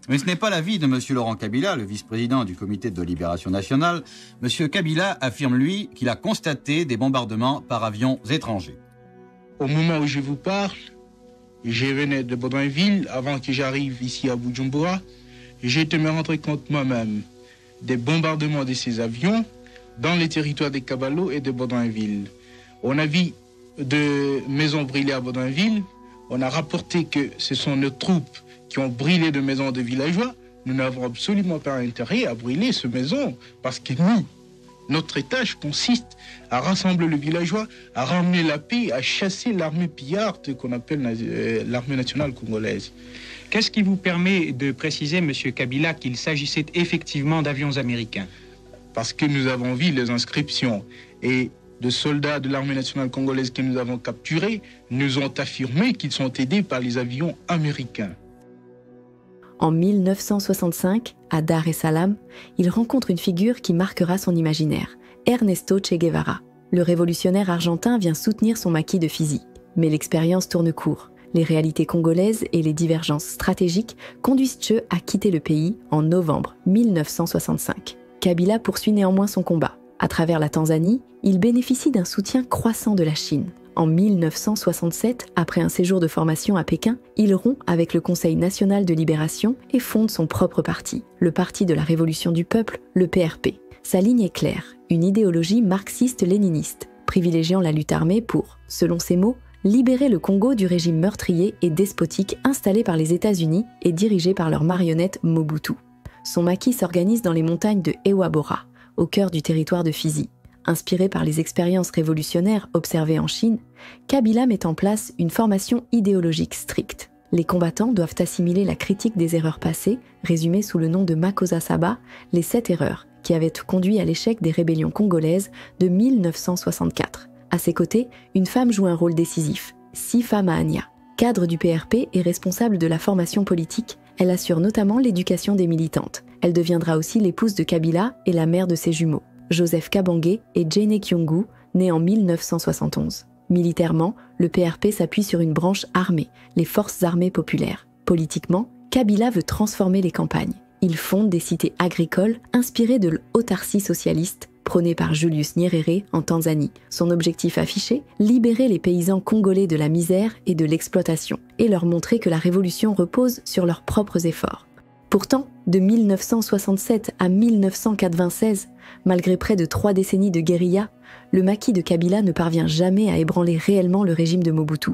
Mais ce n'est pas l'avis de M. Laurent Kabila, le vice-président du Comité de libération nationale. M. Kabila affirme, lui, qu'il a constaté des bombardements par avions étrangers. Au moment où je vous parle, je venais de Baudouinville, avant que j'arrive ici à Bujumbura, j'ai été me rendre compte moi-même des bombardements de ces avions dans les territoires de Kabalo et de Baudouinville. On a vu de maisons brûlées à Baudouinville, on a rapporté que ce sont nos troupes qui ont brûlé de maisons de villageois. Nous n'avons absolument pas intérêt à brûler ces maisons parce que nous, notre tâche consiste à rassembler les villageois, à ramener la paix, à chasser l'armée pillarde qu'on appelle l'armée nationale congolaise. Qu'est-ce qui vous permet de préciser, M. Kabila, qu'il s'agissait effectivement d'avions américains? Parce que nous avons vu les inscriptions et de soldats de l'armée nationale congolaise que nous avons capturés nous ont affirmé qu'ils sont aidés par les avions américains. En 1965, à Dar es Salaam, il rencontre une figure qui marquera son imaginaire, Ernesto Che Guevara. Le révolutionnaire argentin vient soutenir son maquis de Fizi. Mais l'expérience tourne court. Les réalités congolaises et les divergences stratégiques conduisent Che à quitter le pays en novembre 1965. Kabila poursuit néanmoins son combat. À travers la Tanzanie, il bénéficie d'un soutien croissant de la Chine. En 1967, après un séjour de formation à Pékin, il rompt avec le Conseil national de libération et fonde son propre parti, le Parti de la Révolution du Peuple, le PRP. Sa ligne est claire, une idéologie marxiste-léniniste, privilégiant la lutte armée pour, selon ses mots, libérer le Congo du régime meurtrier et despotique installé par les États-Unis et dirigé par leur marionnette Mobutu. Son maquis s'organise dans les montagnes de Ewabora, au cœur du territoire de Fizi. Inspiré par les expériences révolutionnaires observées en Chine, Kabila met en place une formation idéologique stricte. Les combattants doivent assimiler la critique des erreurs passées, résumée sous le nom de Makosa Saba, les 7 erreurs, qui avaient conduit à l'échec des rébellions congolaises de 1964. À ses côtés, une femme joue un rôle décisif, Sifa Mahania. Cadre du PRP et responsable de la formation politique, elle assure notamment l'éducation des militantes. Elle deviendra aussi l'épouse de Kabila et la mère de ses jumeaux, Joseph Kabangé et Jane Kyungu, nés en 1971. Militairement, le PRP s'appuie sur une branche armée, les Forces armées populaires. Politiquement, Kabila veut transformer les campagnes. Il fonde des cités agricoles inspirées de l'autarcie socialiste, prônée par Julius Nyerere en Tanzanie. Son objectif affiché, libérer les paysans congolais de la misère et de l'exploitation, et leur montrer que la révolution repose sur leurs propres efforts. Pourtant, de 1967 à 1996, malgré près de 3 décennies de guérilla, le maquis de Kabila ne parvient jamais à ébranler réellement le régime de Mobutu.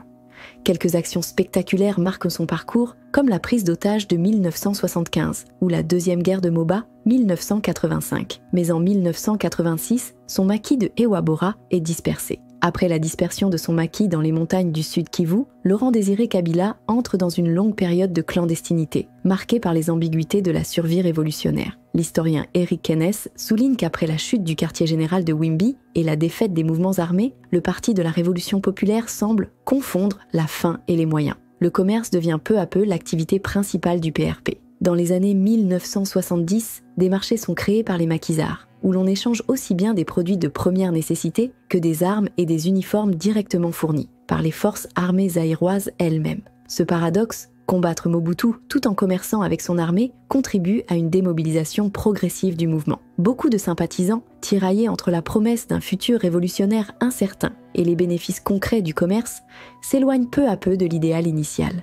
Quelques actions spectaculaires marquent son parcours, comme la prise d'otage de 1975 ou la deuxième guerre de Moba, 1985. Mais en 1986, son maquis de Ewabora est dispersé. Après la dispersion de son maquis dans les montagnes du Sud Kivu, Laurent-Désiré Kabila entre dans une longue période de clandestinité, marquée par les ambiguïtés de la survie révolutionnaire. L'historien Eric Kennes souligne qu'après la chute du quartier général de Wimbi et la défaite des mouvements armés, le parti de la Révolution populaire semble confondre la fin et les moyens. Le commerce devient peu à peu l'activité principale du PRP. Dans les années 1970, des marchés sont créés par les maquisards, où l'on échange aussi bien des produits de première nécessité que des armes et des uniformes directement fournis par les forces armées zaïroises elles-mêmes. Ce paradoxe, combattre Mobutu tout en commerçant avec son armée, contribue à une démobilisation progressive du mouvement. Beaucoup de sympathisants, tiraillés entre la promesse d'un futur révolutionnaire incertain et les bénéfices concrets du commerce, s'éloignent peu à peu de l'idéal initial.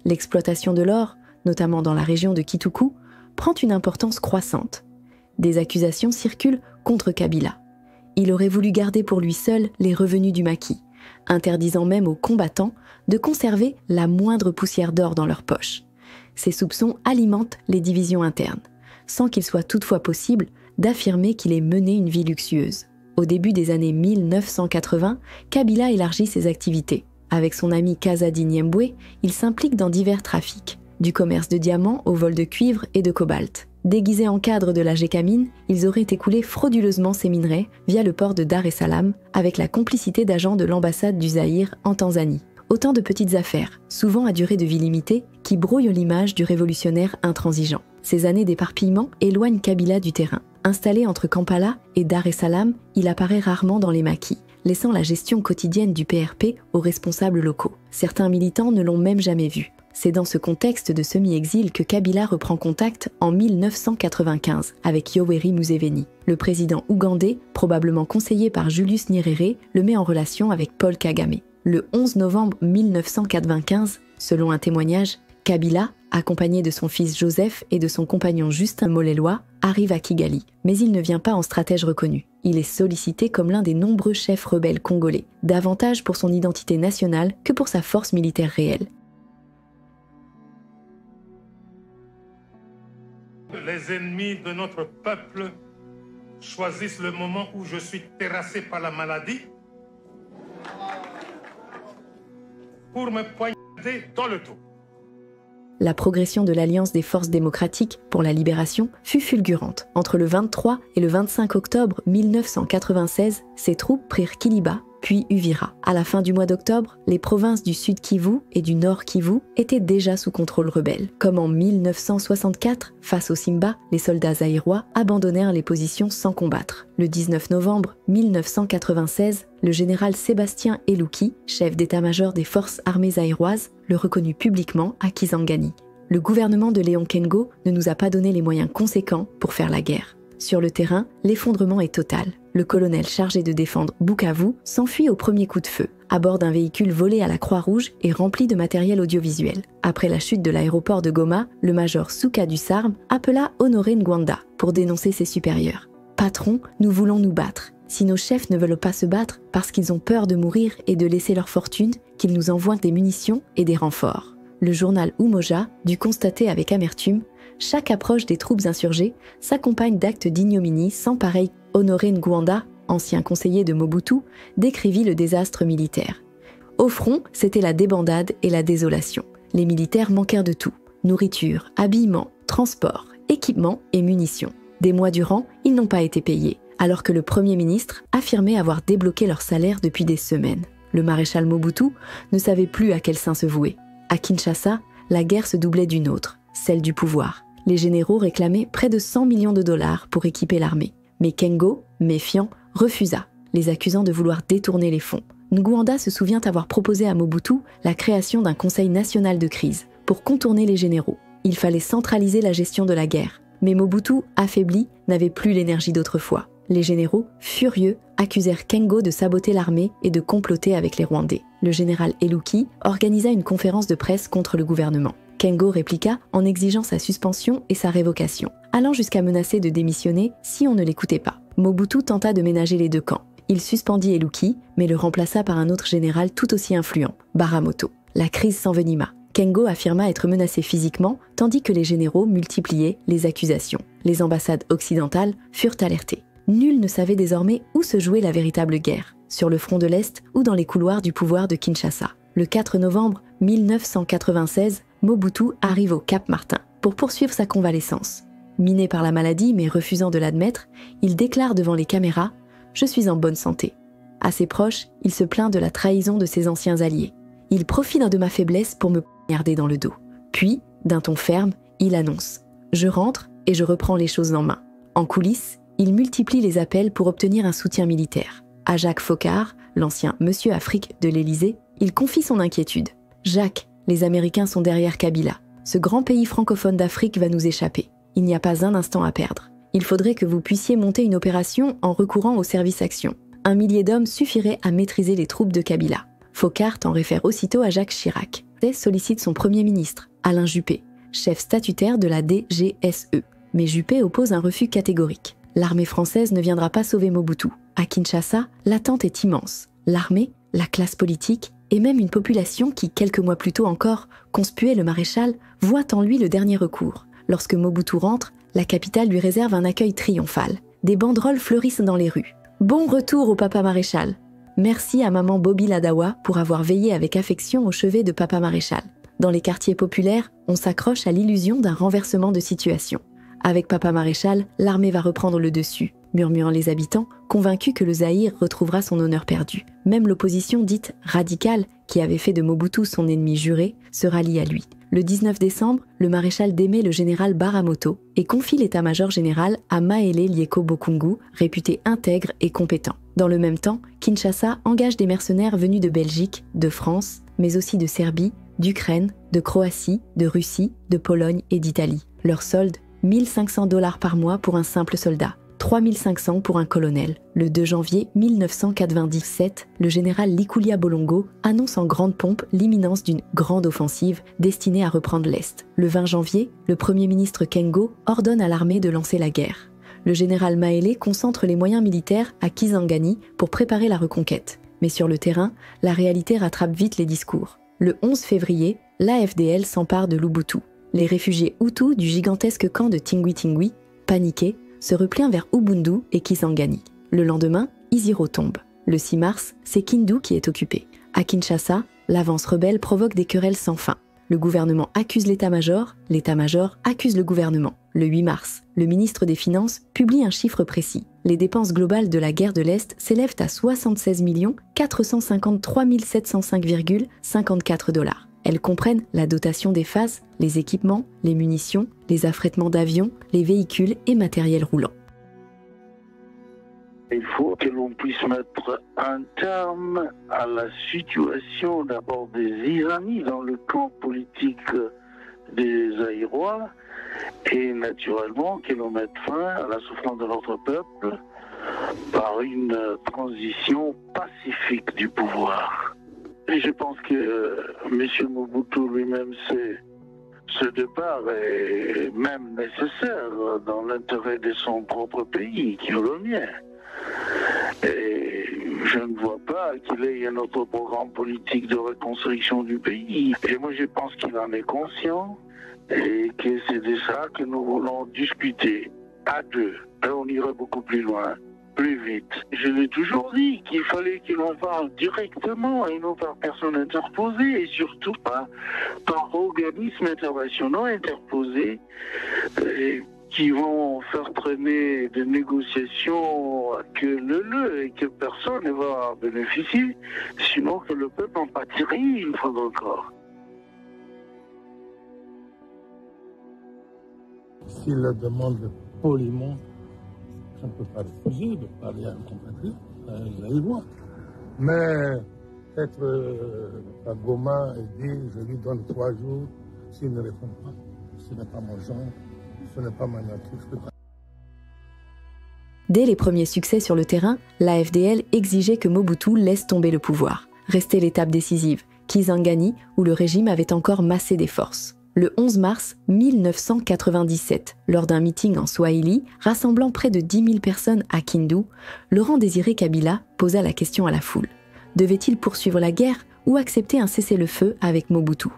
L'exploitation de l'or, notamment dans la région de Kituku, prend une importance croissante. Des accusations circulent contre Kabila. Il aurait voulu garder pour lui seul les revenus du maquis, interdisant même aux combattants de conserver la moindre poussière d'or dans leurs poches. Ces soupçons alimentent les divisions internes, sans qu'il soit toutefois possible d'affirmer qu'il ait mené une vie luxueuse. Au début des années 1980, Kabila élargit ses activités. Avec son ami Kazadi Niembwe, il s'implique dans divers trafics, du commerce de diamants au vol de cuivre et de cobalt. Déguisés en cadres de la Gécamine, ils auraient écoulé frauduleusement ces minerais via le port de Dar es Salaam, avec la complicité d'agents de l'ambassade du Zaïre en Tanzanie. Autant de petites affaires, souvent à durée de vie limitée, qui brouillent l'image du révolutionnaire intransigeant. Ces années d'éparpillement éloignent Kabila du terrain. Installé entre Kampala et Dar es Salaam, il apparaît rarement dans les maquis, laissant la gestion quotidienne du PRP aux responsables locaux. Certains militants ne l'ont même jamais vu. C'est dans ce contexte de semi-exil que Kabila reprend contact en 1995 avec Yoweri Museveni. Le président ougandais, probablement conseillé par Julius Nyerere, le met en relation avec Paul Kagame. Le 11 novembre 1995, selon un témoignage, Kabila, accompagné de son fils Joseph et de son compagnon Justin Molelwa, arrive à Kigali. Mais il ne vient pas en stratège reconnu. Il est sollicité comme l'un des nombreux chefs rebelles congolais, davantage pour son identité nationale que pour sa force militaire réelle. Les ennemis de notre peuple choisissent le moment où je suis terrassé par la maladie pour me poignarder dans le dos. La progression de l'Alliance des forces démocratiques pour la libération fut fulgurante. Entre le 23 et le 25 octobre 1996, ses troupes prirent Kiliba, puis Uvira. À la fin du mois d'octobre, les provinces du Sud Kivu et du Nord Kivu étaient déjà sous contrôle rebelle. Comme en 1964, face au Simba, les soldats zaïrois abandonnèrent les positions sans combattre. Le 19 novembre 1996, le général Sébastien Elouki, chef d'état-major des forces armées zaïroises, le reconnut publiquement à Kisangani. Le gouvernement de Léon Kengo ne nous a pas donné les moyens conséquents pour faire la guerre. Sur le terrain, l'effondrement est total. Le colonel chargé de défendre Bukavu s'enfuit au premier coup de feu, à bord d'un véhicule volé à la Croix-Rouge et rempli de matériel audiovisuel. Après la chute de l'aéroport de Goma, le major Souka Dussarme appela Honoré Ngwanda pour dénoncer ses supérieurs. « Patron, nous voulons nous battre. Si nos chefs ne veulent pas se battre parce qu'ils ont peur de mourir et de laisser leur fortune, qu'ils nous envoient des munitions et des renforts. » Le journal Umoja dut constater avec amertume: chaque approche des troupes insurgées s'accompagne d'actes d'ignominie sans pareil. Honoré Ngwanda ancien conseiller de Mobutu, décrivit le désastre militaire. Au front, c'était la débandade et la désolation. Les militaires manquèrent de tout. Nourriture, habillement, transport, équipement et munitions. Des mois durant, ils n'ont pas été payés, alors que le Premier ministre affirmait avoir débloqué leur salaire depuis des semaines. Le maréchal Mobutu ne savait plus à quel saint se vouer. À Kinshasa, la guerre se doublait d'une autre, celle du pouvoir. Les généraux réclamaient près de 100 millions de dollars pour équiper l'armée. Mais Kengo, méfiant, refusa, les accusant de vouloir détourner les fonds. Ngouanda se souvient avoir proposé à Mobutu la création d'un conseil national de crise pour contourner les généraux. Il fallait centraliser la gestion de la guerre. Mais Mobutu, affaibli, n'avait plus l'énergie d'autrefois. Les généraux, furieux, accusèrent Kengo de saboter l'armée et de comploter avec les Rwandais. Le général Eluki organisa une conférence de presse contre le gouvernement. Kengo répliqua en exigeant sa suspension et sa révocation, allant jusqu'à menacer de démissionner si on ne l'écoutait pas. Mobutu tenta de ménager les deux camps. Il suspendit Eluki, mais le remplaça par un autre général tout aussi influent, Baramoto. La crise s'envenima. Kengo affirma être menacé physiquement, tandis que les généraux multipliaient les accusations. Les ambassades occidentales furent alertées. Nul ne savait désormais où se jouait la véritable guerre, sur le front de l'Est ou dans les couloirs du pouvoir de Kinshasa. Le 4 novembre 1996, Mobutu arrive au Cap Martin pour poursuivre sa convalescence. Miné par la maladie mais refusant de l'admettre, il déclare devant les caméras « Je suis en bonne santé ». À ses proches, il se plaint de la trahison de ses anciens alliés. « Il profite de ma faiblesse pour me poignarder dans le dos ». Puis, d'un ton ferme, il annonce « Je rentre et je reprends les choses en main ». En coulisses, il multiplie les appels pour obtenir un soutien militaire. À Jacques Foccart, l'ancien Monsieur Afrique de l'Élysée, il confie son inquiétude. « Jacques, les Américains sont derrière Kabila. Ce grand pays francophone d'Afrique va nous échapper. Il n'y a pas un instant à perdre. Il faudrait que vous puissiez monter une opération en recourant au service action. 1 millier d'hommes suffirait à maîtriser les troupes de Kabila. » Foccart en réfère aussitôt à Jacques Chirac. Il sollicite son Premier ministre, Alain Juppé, chef statutaire de la DGSE. Mais Juppé oppose un refus catégorique. L'armée française ne viendra pas sauver Mobutu. À Kinshasa, l'attente est immense. L'armée, la classe politique et même une population qui, quelques mois plus tôt encore, conspuait le maréchal, voit en lui le dernier recours. Lorsque Mobutu rentre, la capitale lui réserve un accueil triomphal. Des banderoles fleurissent dans les rues. « Bon retour au papa maréchal !» Merci à maman Bobby Ladawa pour avoir veillé avec affection au chevet de papa maréchal. Dans les quartiers populaires, on s'accroche à l'illusion d'un renversement de situation. Avec papa maréchal, l'armée va reprendre le dessus, murmurent les habitants, convaincus que le Zaïre retrouvera son honneur perdu. Même l'opposition dite radicale, qui avait fait de Mobutu son ennemi juré, se rallie à lui. Le 19 décembre, le maréchal démet le général Baramoto et confie l'état-major général à Maele Lieko Bokungu, réputé intègre et compétent. Dans le même temps, Kinshasa engage des mercenaires venus de Belgique, de France, mais aussi de Serbie, d'Ukraine, de Croatie, de Russie, de Pologne et d'Italie. Leur solde, 1 500 $ par mois pour un simple soldat, 3 500 pour un colonel. Le 2 janvier 1997, le général Likulia Bolongo annonce en grande pompe l'imminence d'une grande offensive destinée à reprendre l'Est. Le 20 janvier, le Premier ministre Kengo ordonne à l'armée de lancer la guerre. Le général Maele concentre les moyens militaires à Kisangani pour préparer la reconquête. Mais sur le terrain, la réalité rattrape vite les discours. Le 11 février, l'AFDL s'empare de Lubutu. Les réfugiés Hutus du gigantesque camp de Tingui-Tingui, paniqués, se replient vers Ubundu et Kisangani. Le lendemain, Isiro tombe. Le 6 mars, c'est Kindu qui est occupé. À Kinshasa, l'avance rebelle provoque des querelles sans fin. Le gouvernement accuse l'état-major accuse le gouvernement. Le 8 mars, le ministre des Finances publie un chiffre précis. Les dépenses globales de la guerre de l'Est s'élèvent à 76 453 705,54 $. Elles comprennent la dotation des phases, les équipements, les munitions, les affrètements d'avions, les véhicules et matériels roulants. Il faut que l'on puisse mettre un terme à la situation d'abord des Iraniens dans le camp politique des Zaïrois et naturellement que l'on mette fin à la souffrance de notre peuple par une transition pacifique du pouvoir. Et je pense que M. Mobutu lui-même sait ce départ est même nécessaire dans l'intérêt de son propre pays, qui est le mien. Et je ne vois pas qu'il ait un autre programme politique de reconstruction du pays. Et moi je pense qu'il en est conscient et que c'est de ça que nous voulons discuter à deux. Et on ira beaucoup plus loin. plus vite. Je l'ai toujours dit qu'il fallait qu'il en parle directement et non par personne interposée et surtout pas par organismes internationaux interposés qui vont faire traîner des négociations à queue leu et que personne ne va bénéficier, sinon que le peuple en pâtirait une fois encore. S'il le demande poliment, je ne peux pas refuser de parler à un compatriote, vous allez voir. Mais être à Goma et dire je lui donne 3 jours, s'il ne répond pas, ce n'est pas mon genre, ce n'est pas ma nature. Je peux pas. Dès les premiers succès sur le terrain, l'AFDL exigeait que Mobutu laisse tomber le pouvoir. Restait l'étape décisive, Kisangani, où le régime avait encore massé des forces. Le 11 mars 1997, lors d'un meeting en Swahili, rassemblant près de 10 000 personnes à Kindu, Laurent-Désiré Kabila posa la question à la foule. Devait-il poursuivre la guerre ou accepter un cessez-le-feu avec Mobutu ?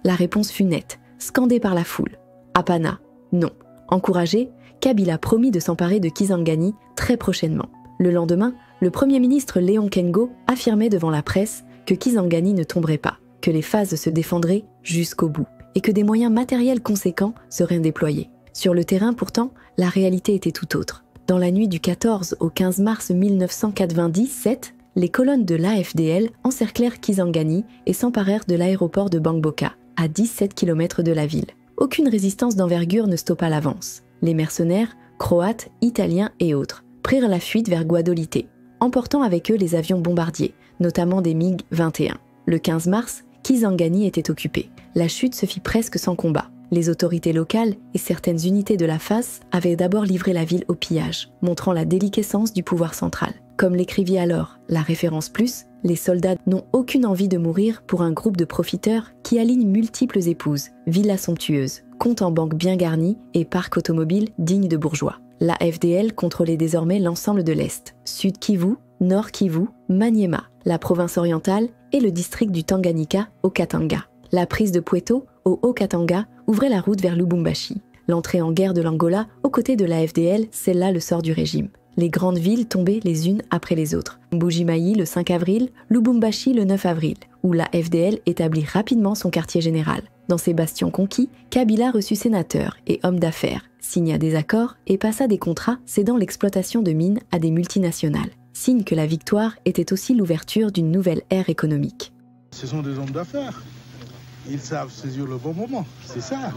La réponse fut nette, scandée par la foule. Apana, non. Encouragé, Kabila promit de s'emparer de Kisangani très prochainement. Le lendemain, le Premier ministre Léon Kengo affirmait devant la presse que Kisangani ne tomberait pas, que les phases se défendraient jusqu'au bout, et que des moyens matériels conséquents seraient déployés. Sur le terrain, pourtant, la réalité était tout autre. Dans la nuit du 14 au 15 mars 1997, les colonnes de l'AFDL encerclèrent Kisangani et s'emparèrent de l'aéroport de Bangboka, à 17 km de la ville. Aucune résistance d'envergure ne stoppa l'avance. Les mercenaires, croates, italiens et autres, prirent la fuite vers Guadolité, emportant avec eux les avions bombardiers, notamment des MiG-21. Le 15 mars, Kisangani était occupé. La chute se fit presque sans combat. Les autorités locales et certaines unités de la FAS avaient d'abord livré la ville au pillage, montrant la déliquescence du pouvoir central. Comme l'écrivit alors la référence plus, les soldats n'ont aucune envie de mourir pour un groupe de profiteurs qui alignent multiples épouses, villas somptueuses, comptes en banque bien garnis et parcs automobiles dignes de bourgeois. La FDL contrôlait désormais l'ensemble de l'Est, Sud Kivu, Nord Kivu, Maniema, la province orientale et le district du Tanganyika au Katanga. La prise de Pweto, au Haut-Katanga, ouvrait la route vers Lubumbashi. L'entrée en guerre de l'Angola, aux côtés de la FDL, scella le sort du régime. Les grandes villes tombaient les unes après les autres. Mbuji-Mayi le 5 avril, Lubumbashi le 9 avril, où la FDL établit rapidement son quartier général. Dans ces bastions conquis, Kabila reçut sénateur et homme d'affaires, signa des accords et passa des contrats cédant l'exploitation de mines à des multinationales. Signe que la victoire était aussi l'ouverture d'une nouvelle ère économique. Ce sont des hommes d'affaires. Ils savent saisir le bon moment, c'est ça.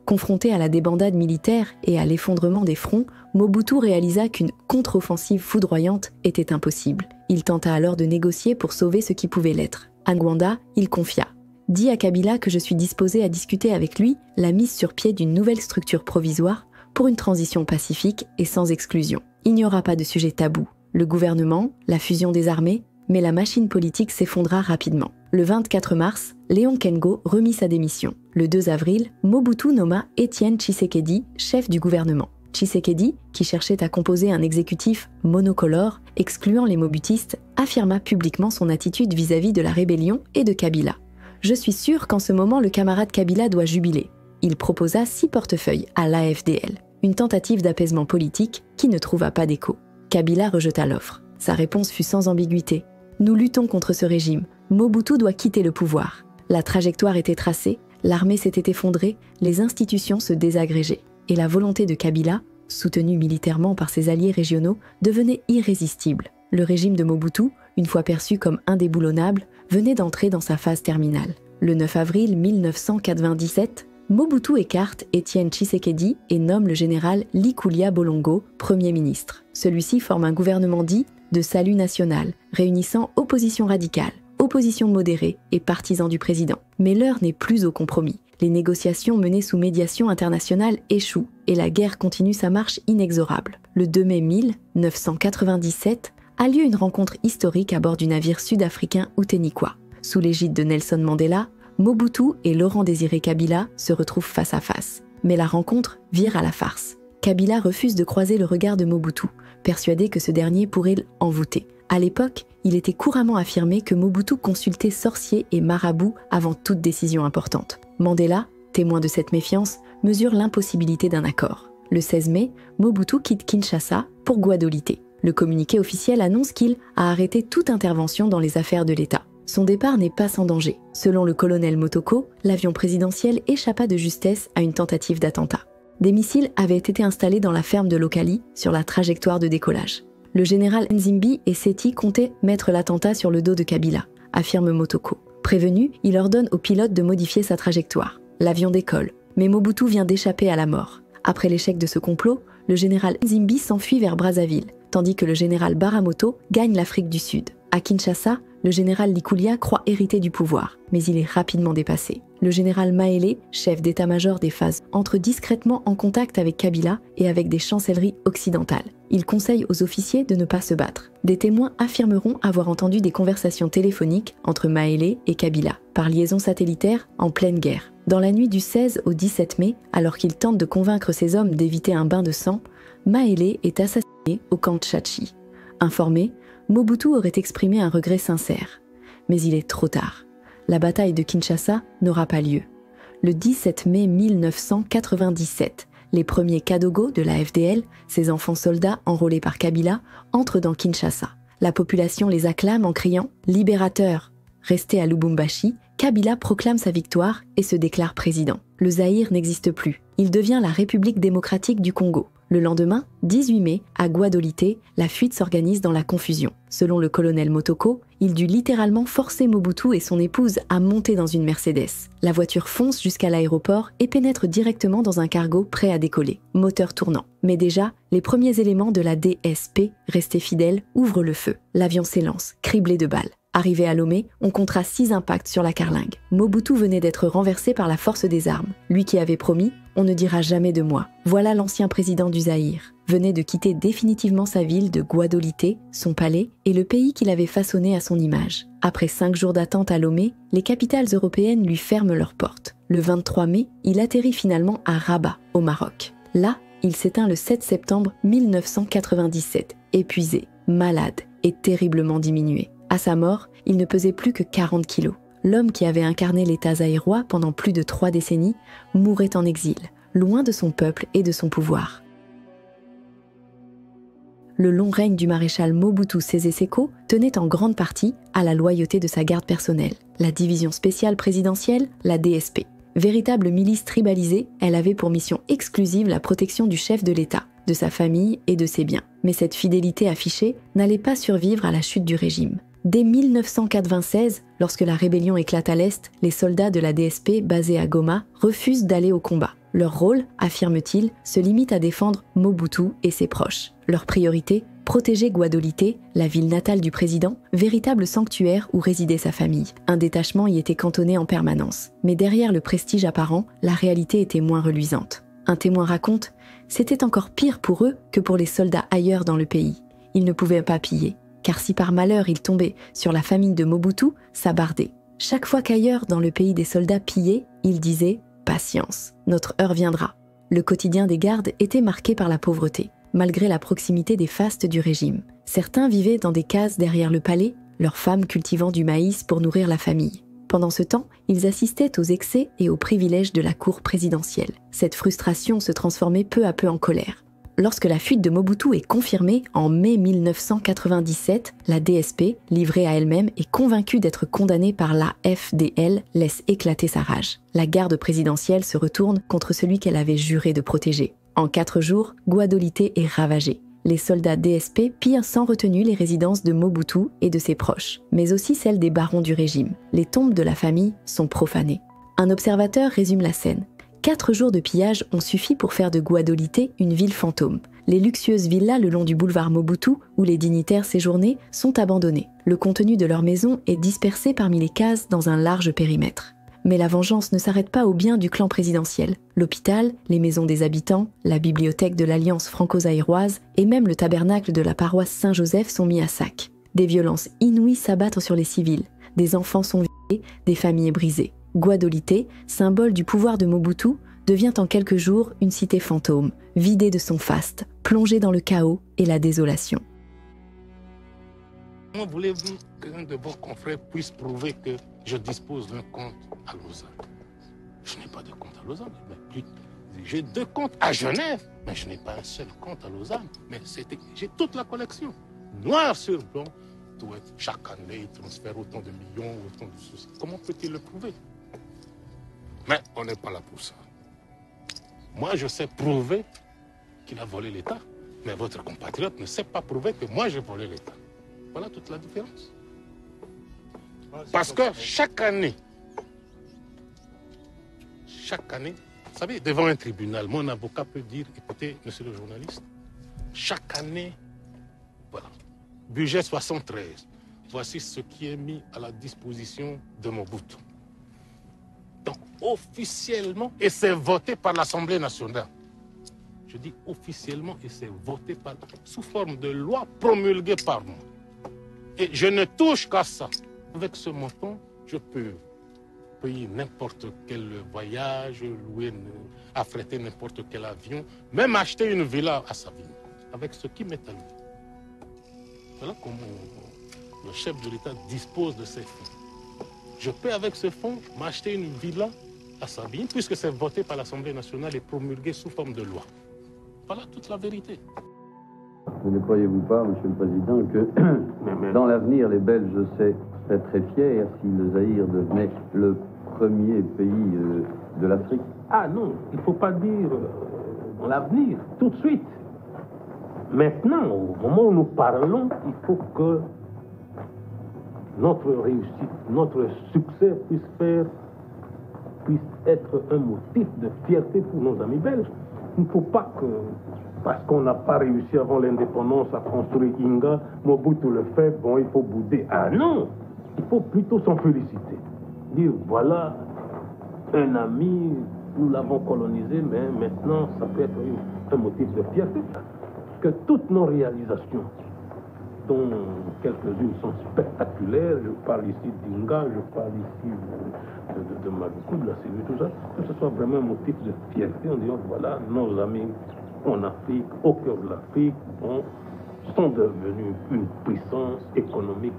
Confronté à la débandade militaire et à l'effondrement des fronts, Mobutu réalisa qu'une contre-offensive foudroyante était impossible. Il tenta alors de négocier pour sauver ce qui pouvait l'être. À Ngwanda, il confia « Dis à Kabila que je suis disposé à discuter avec lui la mise sur pied d'une nouvelle structure provisoire pour une transition pacifique et sans exclusion. Il n'y aura pas de sujet tabou. Le gouvernement, la fusion des armées, mais la machine politique s'effondra rapidement. Le 24 mars, Léon Kengo remit sa démission. Le 2 avril, Mobutu nomma Étienne Tshisekedi chef du gouvernement. Tshisekedi, qui cherchait à composer un exécutif monocolore, excluant les mobutistes, affirma publiquement son attitude vis-à-vis de la rébellion et de Kabila. « Je suis sûr qu'en ce moment le camarade Kabila doit jubiler. » Il proposa 6 portefeuilles à l'AFDL, une tentative d'apaisement politique qui ne trouva pas d'écho. Kabila rejeta l'offre. Sa réponse fut sans ambiguïté. « Nous luttons contre ce régime. Mobutu doit quitter le pouvoir. » La trajectoire était tracée, l'armée s'était effondrée, les institutions se désagrégeaient. Et la volonté de Kabila, soutenue militairement par ses alliés régionaux, devenait irrésistible. Le régime de Mobutu, une fois perçu comme indéboulonnable, venait d'entrer dans sa phase terminale. Le 9 avril 1997, Mobutu écarte Étienne Tshisekedi et nomme le général Likulia Bolongo Premier ministre. Celui-ci forme un gouvernement dit de salut national, réunissant opposition radicale, opposition modérée et partisans du président. Mais l'heure n'est plus au compromis. Les négociations menées sous médiation internationale échouent et la guerre continue sa marche inexorable. Le 2 mai 1997 a lieu une rencontre historique à bord du navire sud-africain Outeniqua. Sous l'égide de Nelson Mandela, Mobutu et Laurent-Désiré Kabila se retrouvent face à face. Mais la rencontre vire à la farce. Kabila refuse de croiser le regard de Mobutu, persuadé que ce dernier pourrait l'envoûter. À l'époque, il était couramment affirmé que Mobutu consultait sorciers et marabouts avant toute décision importante. Mandela, témoin de cette méfiance, mesure l'impossibilité d'un accord. Le 16 mai, Mobutu quitte Kinshasa pour Guadolité. Le communiqué officiel annonce qu'il a arrêté toute intervention dans les affaires de l'État. Son départ n'est pas sans danger. Selon le colonel Motoko, l'avion présidentiel échappa de justesse à une tentative d'attentat. Des missiles avaient été installés dans la ferme de Lokali sur la trajectoire de décollage. Le général Nzimbi et Seti comptaient mettre l'attentat sur le dos de Kabila, affirme Motoko. Prévenu, il ordonne au pilote de modifier sa trajectoire. L'avion décolle, mais Mobutu vient d'échapper à la mort. Après l'échec de ce complot, le général Nzimbi s'enfuit vers Brazzaville, tandis que le général Baramoto gagne l'Afrique du Sud. À Kinshasa, le général Likulia croit hériter du pouvoir, mais il est rapidement dépassé. Le général Maélé, chef d'état-major des phases, entre discrètement en contact avec Kabila et avec des chancelleries occidentales. Il conseille aux officiers de ne pas se battre. Des témoins affirmeront avoir entendu des conversations téléphoniques entre Maélé et Kabila, par liaison satellitaire en pleine guerre. Dans la nuit du 16 au 17 mai, alors qu'il tente de convaincre ses hommes d'éviter un bain de sang, Maélé est assassiné au camp Tchachi. Informé, Mobutu aurait exprimé un regret sincère. Mais il est trop tard. La bataille de Kinshasa n'aura pas lieu. Le 17 mai 1997, les premiers Kadogo de la FDL, ces enfants soldats enrôlés par Kabila, entrent dans Kinshasa. La population les acclame en criant « Libérateur !». Resté à Lubumbashi, Kabila proclame sa victoire et se déclare président. Le Zaïre n'existe plus. Il devient la République démocratique du Congo. Le lendemain, 18 mai, à Guadolité, la fuite s'organise dans la confusion. Selon le colonel Motoko, il dut littéralement forcer Mobutu et son épouse à monter dans une Mercedes. La voiture fonce jusqu'à l'aéroport et pénètre directement dans un cargo prêt à décoller, moteur tournant. Mais déjà, les premiers éléments de la DSP, restés fidèles, ouvrent le feu. L'avion s'élance, criblé de balles. Arrivé à Lomé, on comptera 6 impacts sur la carlingue. Mobutu venait d'être renversé par la force des armes. Lui qui avait promis « On ne dira jamais de moi ». Voilà l'ancien président du Zaïre. Venait de quitter définitivement sa ville de Guadolité, son palais et le pays qu'il avait façonné à son image. Après 5 jours d'attente à Lomé, les capitales européennes lui ferment leurs portes. Le 23 mai, il atterrit finalement à Rabat, au Maroc. Là, il s'éteint le 7 septembre 1997, épuisé, malade et terriblement diminué. À sa mort, il ne pesait plus que 40 kilos. L'homme qui avait incarné l'État zaïrois pendant plus de 3 décennies mourait en exil, loin de son peuple et de son pouvoir. Le long règne du maréchal Mobutu Sese Seko tenait en grande partie à la loyauté de sa garde personnelle, la division spéciale présidentielle, la DSP. Véritable milice tribalisée, elle avait pour mission exclusive la protection du chef de l'État, de sa famille et de ses biens. Mais cette fidélité affichée n'allait pas survivre à la chute du régime. Dès 1996, lorsque la rébellion éclate à l'Est, les soldats de la DSP basés à Goma refusent d'aller au combat. Leur rôle, affirme-t-il, se limite à défendre Mobutu et ses proches. Leur priorité, protéger Guadolité, la ville natale du président, véritable sanctuaire où résidait sa famille. Un détachement y était cantonné en permanence. Mais derrière le prestige apparent, la réalité était moins reluisante. Un témoin raconte « C'était encore pire pour eux que pour les soldats ailleurs dans le pays. Ils ne pouvaient pas piller. Car si par malheur ils tombaient sur la famille de Mobutu, ça bardait. Chaque fois qu'ailleurs dans le pays des soldats pillaient, ils disaient « Patience, notre heure viendra ». Le quotidien des gardes était marqué par la pauvreté, malgré la proximité des fastes du régime. Certains vivaient dans des cases derrière le palais, leurs femmes cultivant du maïs pour nourrir la famille. Pendant ce temps, ils assistaient aux excès et aux privilèges de la cour présidentielle. Cette frustration se transformait peu à peu en colère. Lorsque la fuite de Mobutu est confirmée en mai 1997, la DSP, livrée à elle-même et convaincue d'être condamnée par la FDL, laisse éclater sa rage. La garde présidentielle se retourne contre celui qu'elle avait juré de protéger. En 4 jours, Guadolité est ravagée. Les soldats DSP pillent sans retenue les résidences de Mobutu et de ses proches, mais aussi celles des barons du régime. Les tombes de la famille sont profanées. Un observateur résume la scène. 4 jours de pillage ont suffi pour faire de Guadolité une ville fantôme. Les luxueuses villas le long du boulevard Mobutu, où les dignitaires séjournaient, sont abandonnées. Le contenu de leur maison est dispersé parmi les cases dans un large périmètre. Mais la vengeance ne s'arrête pas aux biens du clan présidentiel. L'hôpital, les maisons des habitants, la bibliothèque de l'Alliance franco-zaïroise et même le tabernacle de la paroisse Saint-Joseph sont mis à sac. Des violences inouïes s'abattent sur les civils. Des enfants sont violés, des familles brisées. Guadolité, symbole du pouvoir de Mobutu, devient en quelques jours une cité fantôme, vidée de son faste, plongée dans le chaos et la désolation. Comment voulez-vous qu'un de vos confrères puisse prouver que je dispose d'un compte à Lausanne? Je n'ai pas de compte à Lausanne, mais plus J'ai 2 comptes à Genève, mais je n'ai pas un seul compte à Lausanne. Mais j'ai toute la collection. Noir sur blanc, chaque année, il transfère autant de millions, autant de soucis. Comment peut-il le prouver? Mais on n'est pas là pour ça. Moi, je sais prouver qu'il a volé l'État, mais votre compatriote ne sait pas prouver que moi, j'ai volé l'État. Voilà toute la différence. Parce que chaque année, vous savez, devant un tribunal, mon avocat peut dire, écoutez, monsieur le journaliste, chaque année, voilà, budget 73, voici ce qui est mis à la disposition de Mobutu. Donc, officiellement, et c'est voté par l'Assemblée nationale. Je dis officiellement, et c'est voté sous forme de loi promulguée par moi. Et je ne touche qu'à ça. Avec ce montant, je peux payer n'importe quel voyage, affréter n'importe quel avion, même acheter une villa à Savigny, avec ce qui m'est à lui. Voilà comment le chef de l'État dispose de ces fonds. Je peux, avec ce fonds, m'acheter une villa à Savigny, puisque c'est voté par l'Assemblée nationale et promulgué sous forme de loi. Voilà toute la vérité. Ne croyez-vous pas, Monsieur le Président, que dans l'avenir, les Belges seraient très fiers si le Zaïre devenait le premier pays de l'Afrique? Ah non, il ne faut pas dire dans l'avenir, tout de suite. Maintenant, au moment où nous parlons, il faut que notre réussite, notre succès puisse être un motif de fierté pour nos amis belges. Il ne faut pas que, parce qu'on n'a pas réussi avant l'indépendance à construire Inga, Mobutu le fait, bon, il faut bouder. Ah non, il faut plutôt s'en féliciter. Dire, voilà, un ami, nous l'avons colonisé, mais maintenant, ça peut être un motif de fierté. Que toutes nos réalisations, dont quelques-unes sont spectaculaires, je parle ici d'Inga, je parle ici de Maluku, de la Sylvie, tout ça, que ce soit vraiment un motif de fierté en disant, voilà, nos amis en Afrique, au cœur de l'Afrique, sont devenus une puissance économique.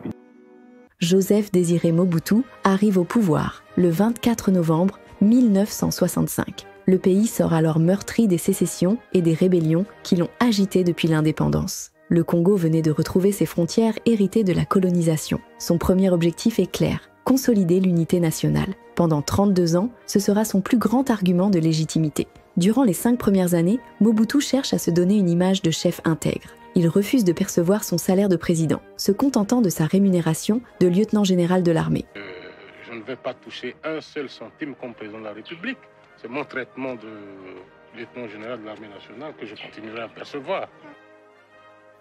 Joseph Désiré Mobutu arrive au pouvoir le 24 novembre 1965. Le pays sort alors meurtri des sécessions et des rébellions qui l'ont agité depuis l'indépendance. Le Congo venait de retrouver ses frontières héritées de la colonisation. Son premier objectif est clair, consolider l'unité nationale. Pendant 32 ans, ce sera son plus grand argument de légitimité. Durant les 5 premières années, Mobutu cherche à se donner une image de chef intègre. Il refuse de percevoir son salaire de président, se contentant de sa rémunération de lieutenant général de l'armée. Je ne vais pas toucher un seul centime comme président de la République. C'est mon traitement de lieutenant général de l'armée nationale que je continuerai à percevoir.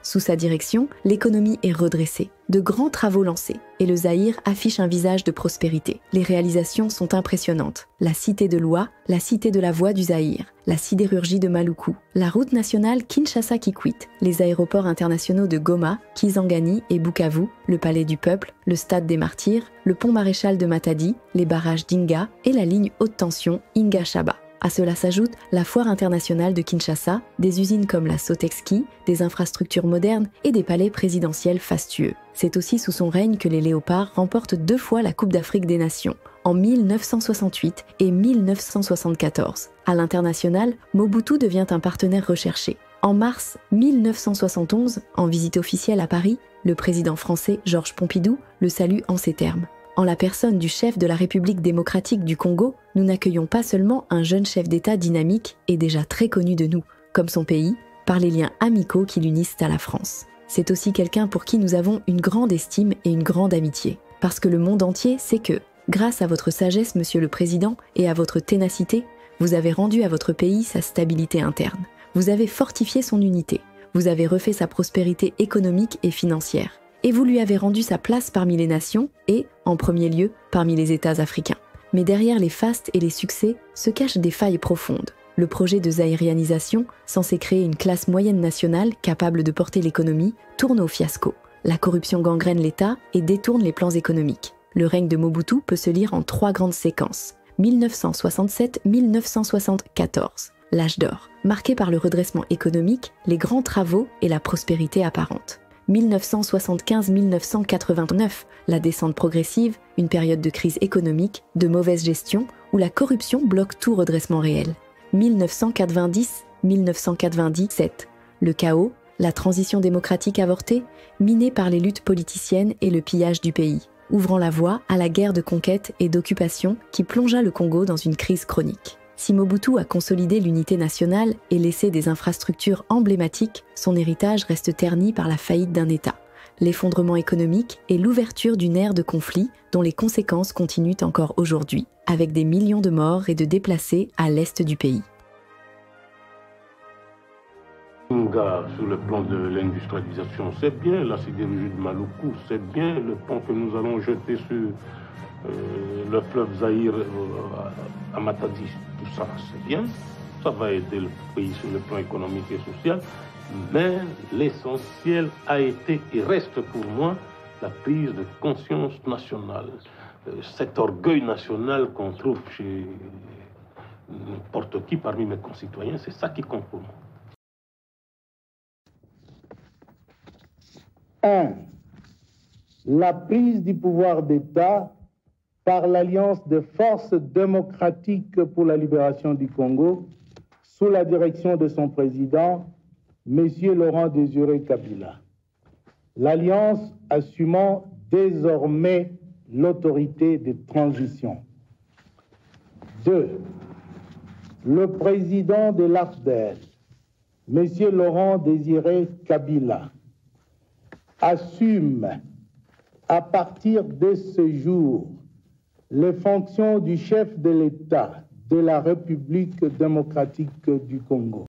Sous sa direction, l'économie est redressée, de grands travaux lancés, et le Zaïre affiche un visage de prospérité. Les réalisations sont impressionnantes. La cité de l'Oie, la cité de la voie du Zaïre, la sidérurgie de Maluku, la route nationale Kinshasa-Kikwit, les aéroports internationaux de Goma, Kisangani et Bukavu, le palais du peuple, le stade des martyrs, le pont maréchal de Matadi, les barrages d'Inga et la ligne haute tension Inga-Shaba. À cela s'ajoute la foire internationale de Kinshasa, des usines comme la Sotexki, des infrastructures modernes et des palais présidentiels fastueux. C'est aussi sous son règne que les Léopards remportent 2 fois la Coupe d'Afrique des Nations, en 1968 et 1974. À l'international, Mobutu devient un partenaire recherché. En mars 1971, en visite officielle à Paris, le président français Georges Pompidou le salue en ces termes. En la personne du chef de la République démocratique du Congo, nous n'accueillons pas seulement un jeune chef d'État dynamique et déjà très connu de nous, comme son pays, par les liens amicaux qui l'unissent à la France. C'est aussi quelqu'un pour qui nous avons une grande estime et une grande amitié. Parce que le monde entier sait que, grâce à votre sagesse, Monsieur le Président, et à votre ténacité, vous avez rendu à votre pays sa stabilité interne. Vous avez fortifié son unité. Vous avez refait sa prospérité économique et financière. Et vous lui avez rendu sa place parmi les nations et, en premier lieu, parmi les États africains. Mais derrière les fastes et les succès se cachent des failles profondes. Le projet de zaïrianisation, censé créer une classe moyenne nationale capable de porter l'économie, tourne au fiasco. La corruption gangrène l'État et détourne les plans économiques. Le règne de Mobutu peut se lire en 3 grandes séquences. 1967-1974, l'âge d'or, marqué par le redressement économique, les grands travaux et la prospérité apparente. 1975-1989, la descente progressive, une période de crise économique, de mauvaise gestion, où la corruption bloque tout redressement réel. 1990-1997. Le chaos, la transition démocratique avortée, minée par les luttes politiciennes et le pillage du pays, ouvrant la voie à la guerre de conquête et d'occupation qui plongea le Congo dans une crise chronique. Si Mobutu a consolidé l'unité nationale et laissé des infrastructures emblématiques, son héritage reste terni par la faillite d'un État, l'effondrement économique et l'ouverture d'une ère de conflit dont les conséquences continuent encore aujourd'hui, avec des millions de morts et de déplacés à l'est du pays. Sur le plan de l'industrialisation, c'est bien la sidérurgie de Maluku, c'est bien le pont que nous allons jeter sur le fleuve Zaïre à Matadi. Tout ça, c'est bien, ça va aider le pays sur le plan économique et social, mais l'essentiel a été et reste pour moi la prise de conscience nationale. Cet orgueil national qu'on trouve chez n'importe qui parmi mes concitoyens, c'est ça qui compte pour moi. 1. La prise du pouvoir d'État par l'Alliance de forces démocratiques pour la libération du Congo, sous la direction de son président, M. Laurent Désiré Kabila. L'Alliance assumant désormais l'autorité de transition. 2. Le président de l'AFDEL, M. Laurent Désiré Kabila, assume à partir de ce jour les fonctions du chef de l'État de la République démocratique du Congo.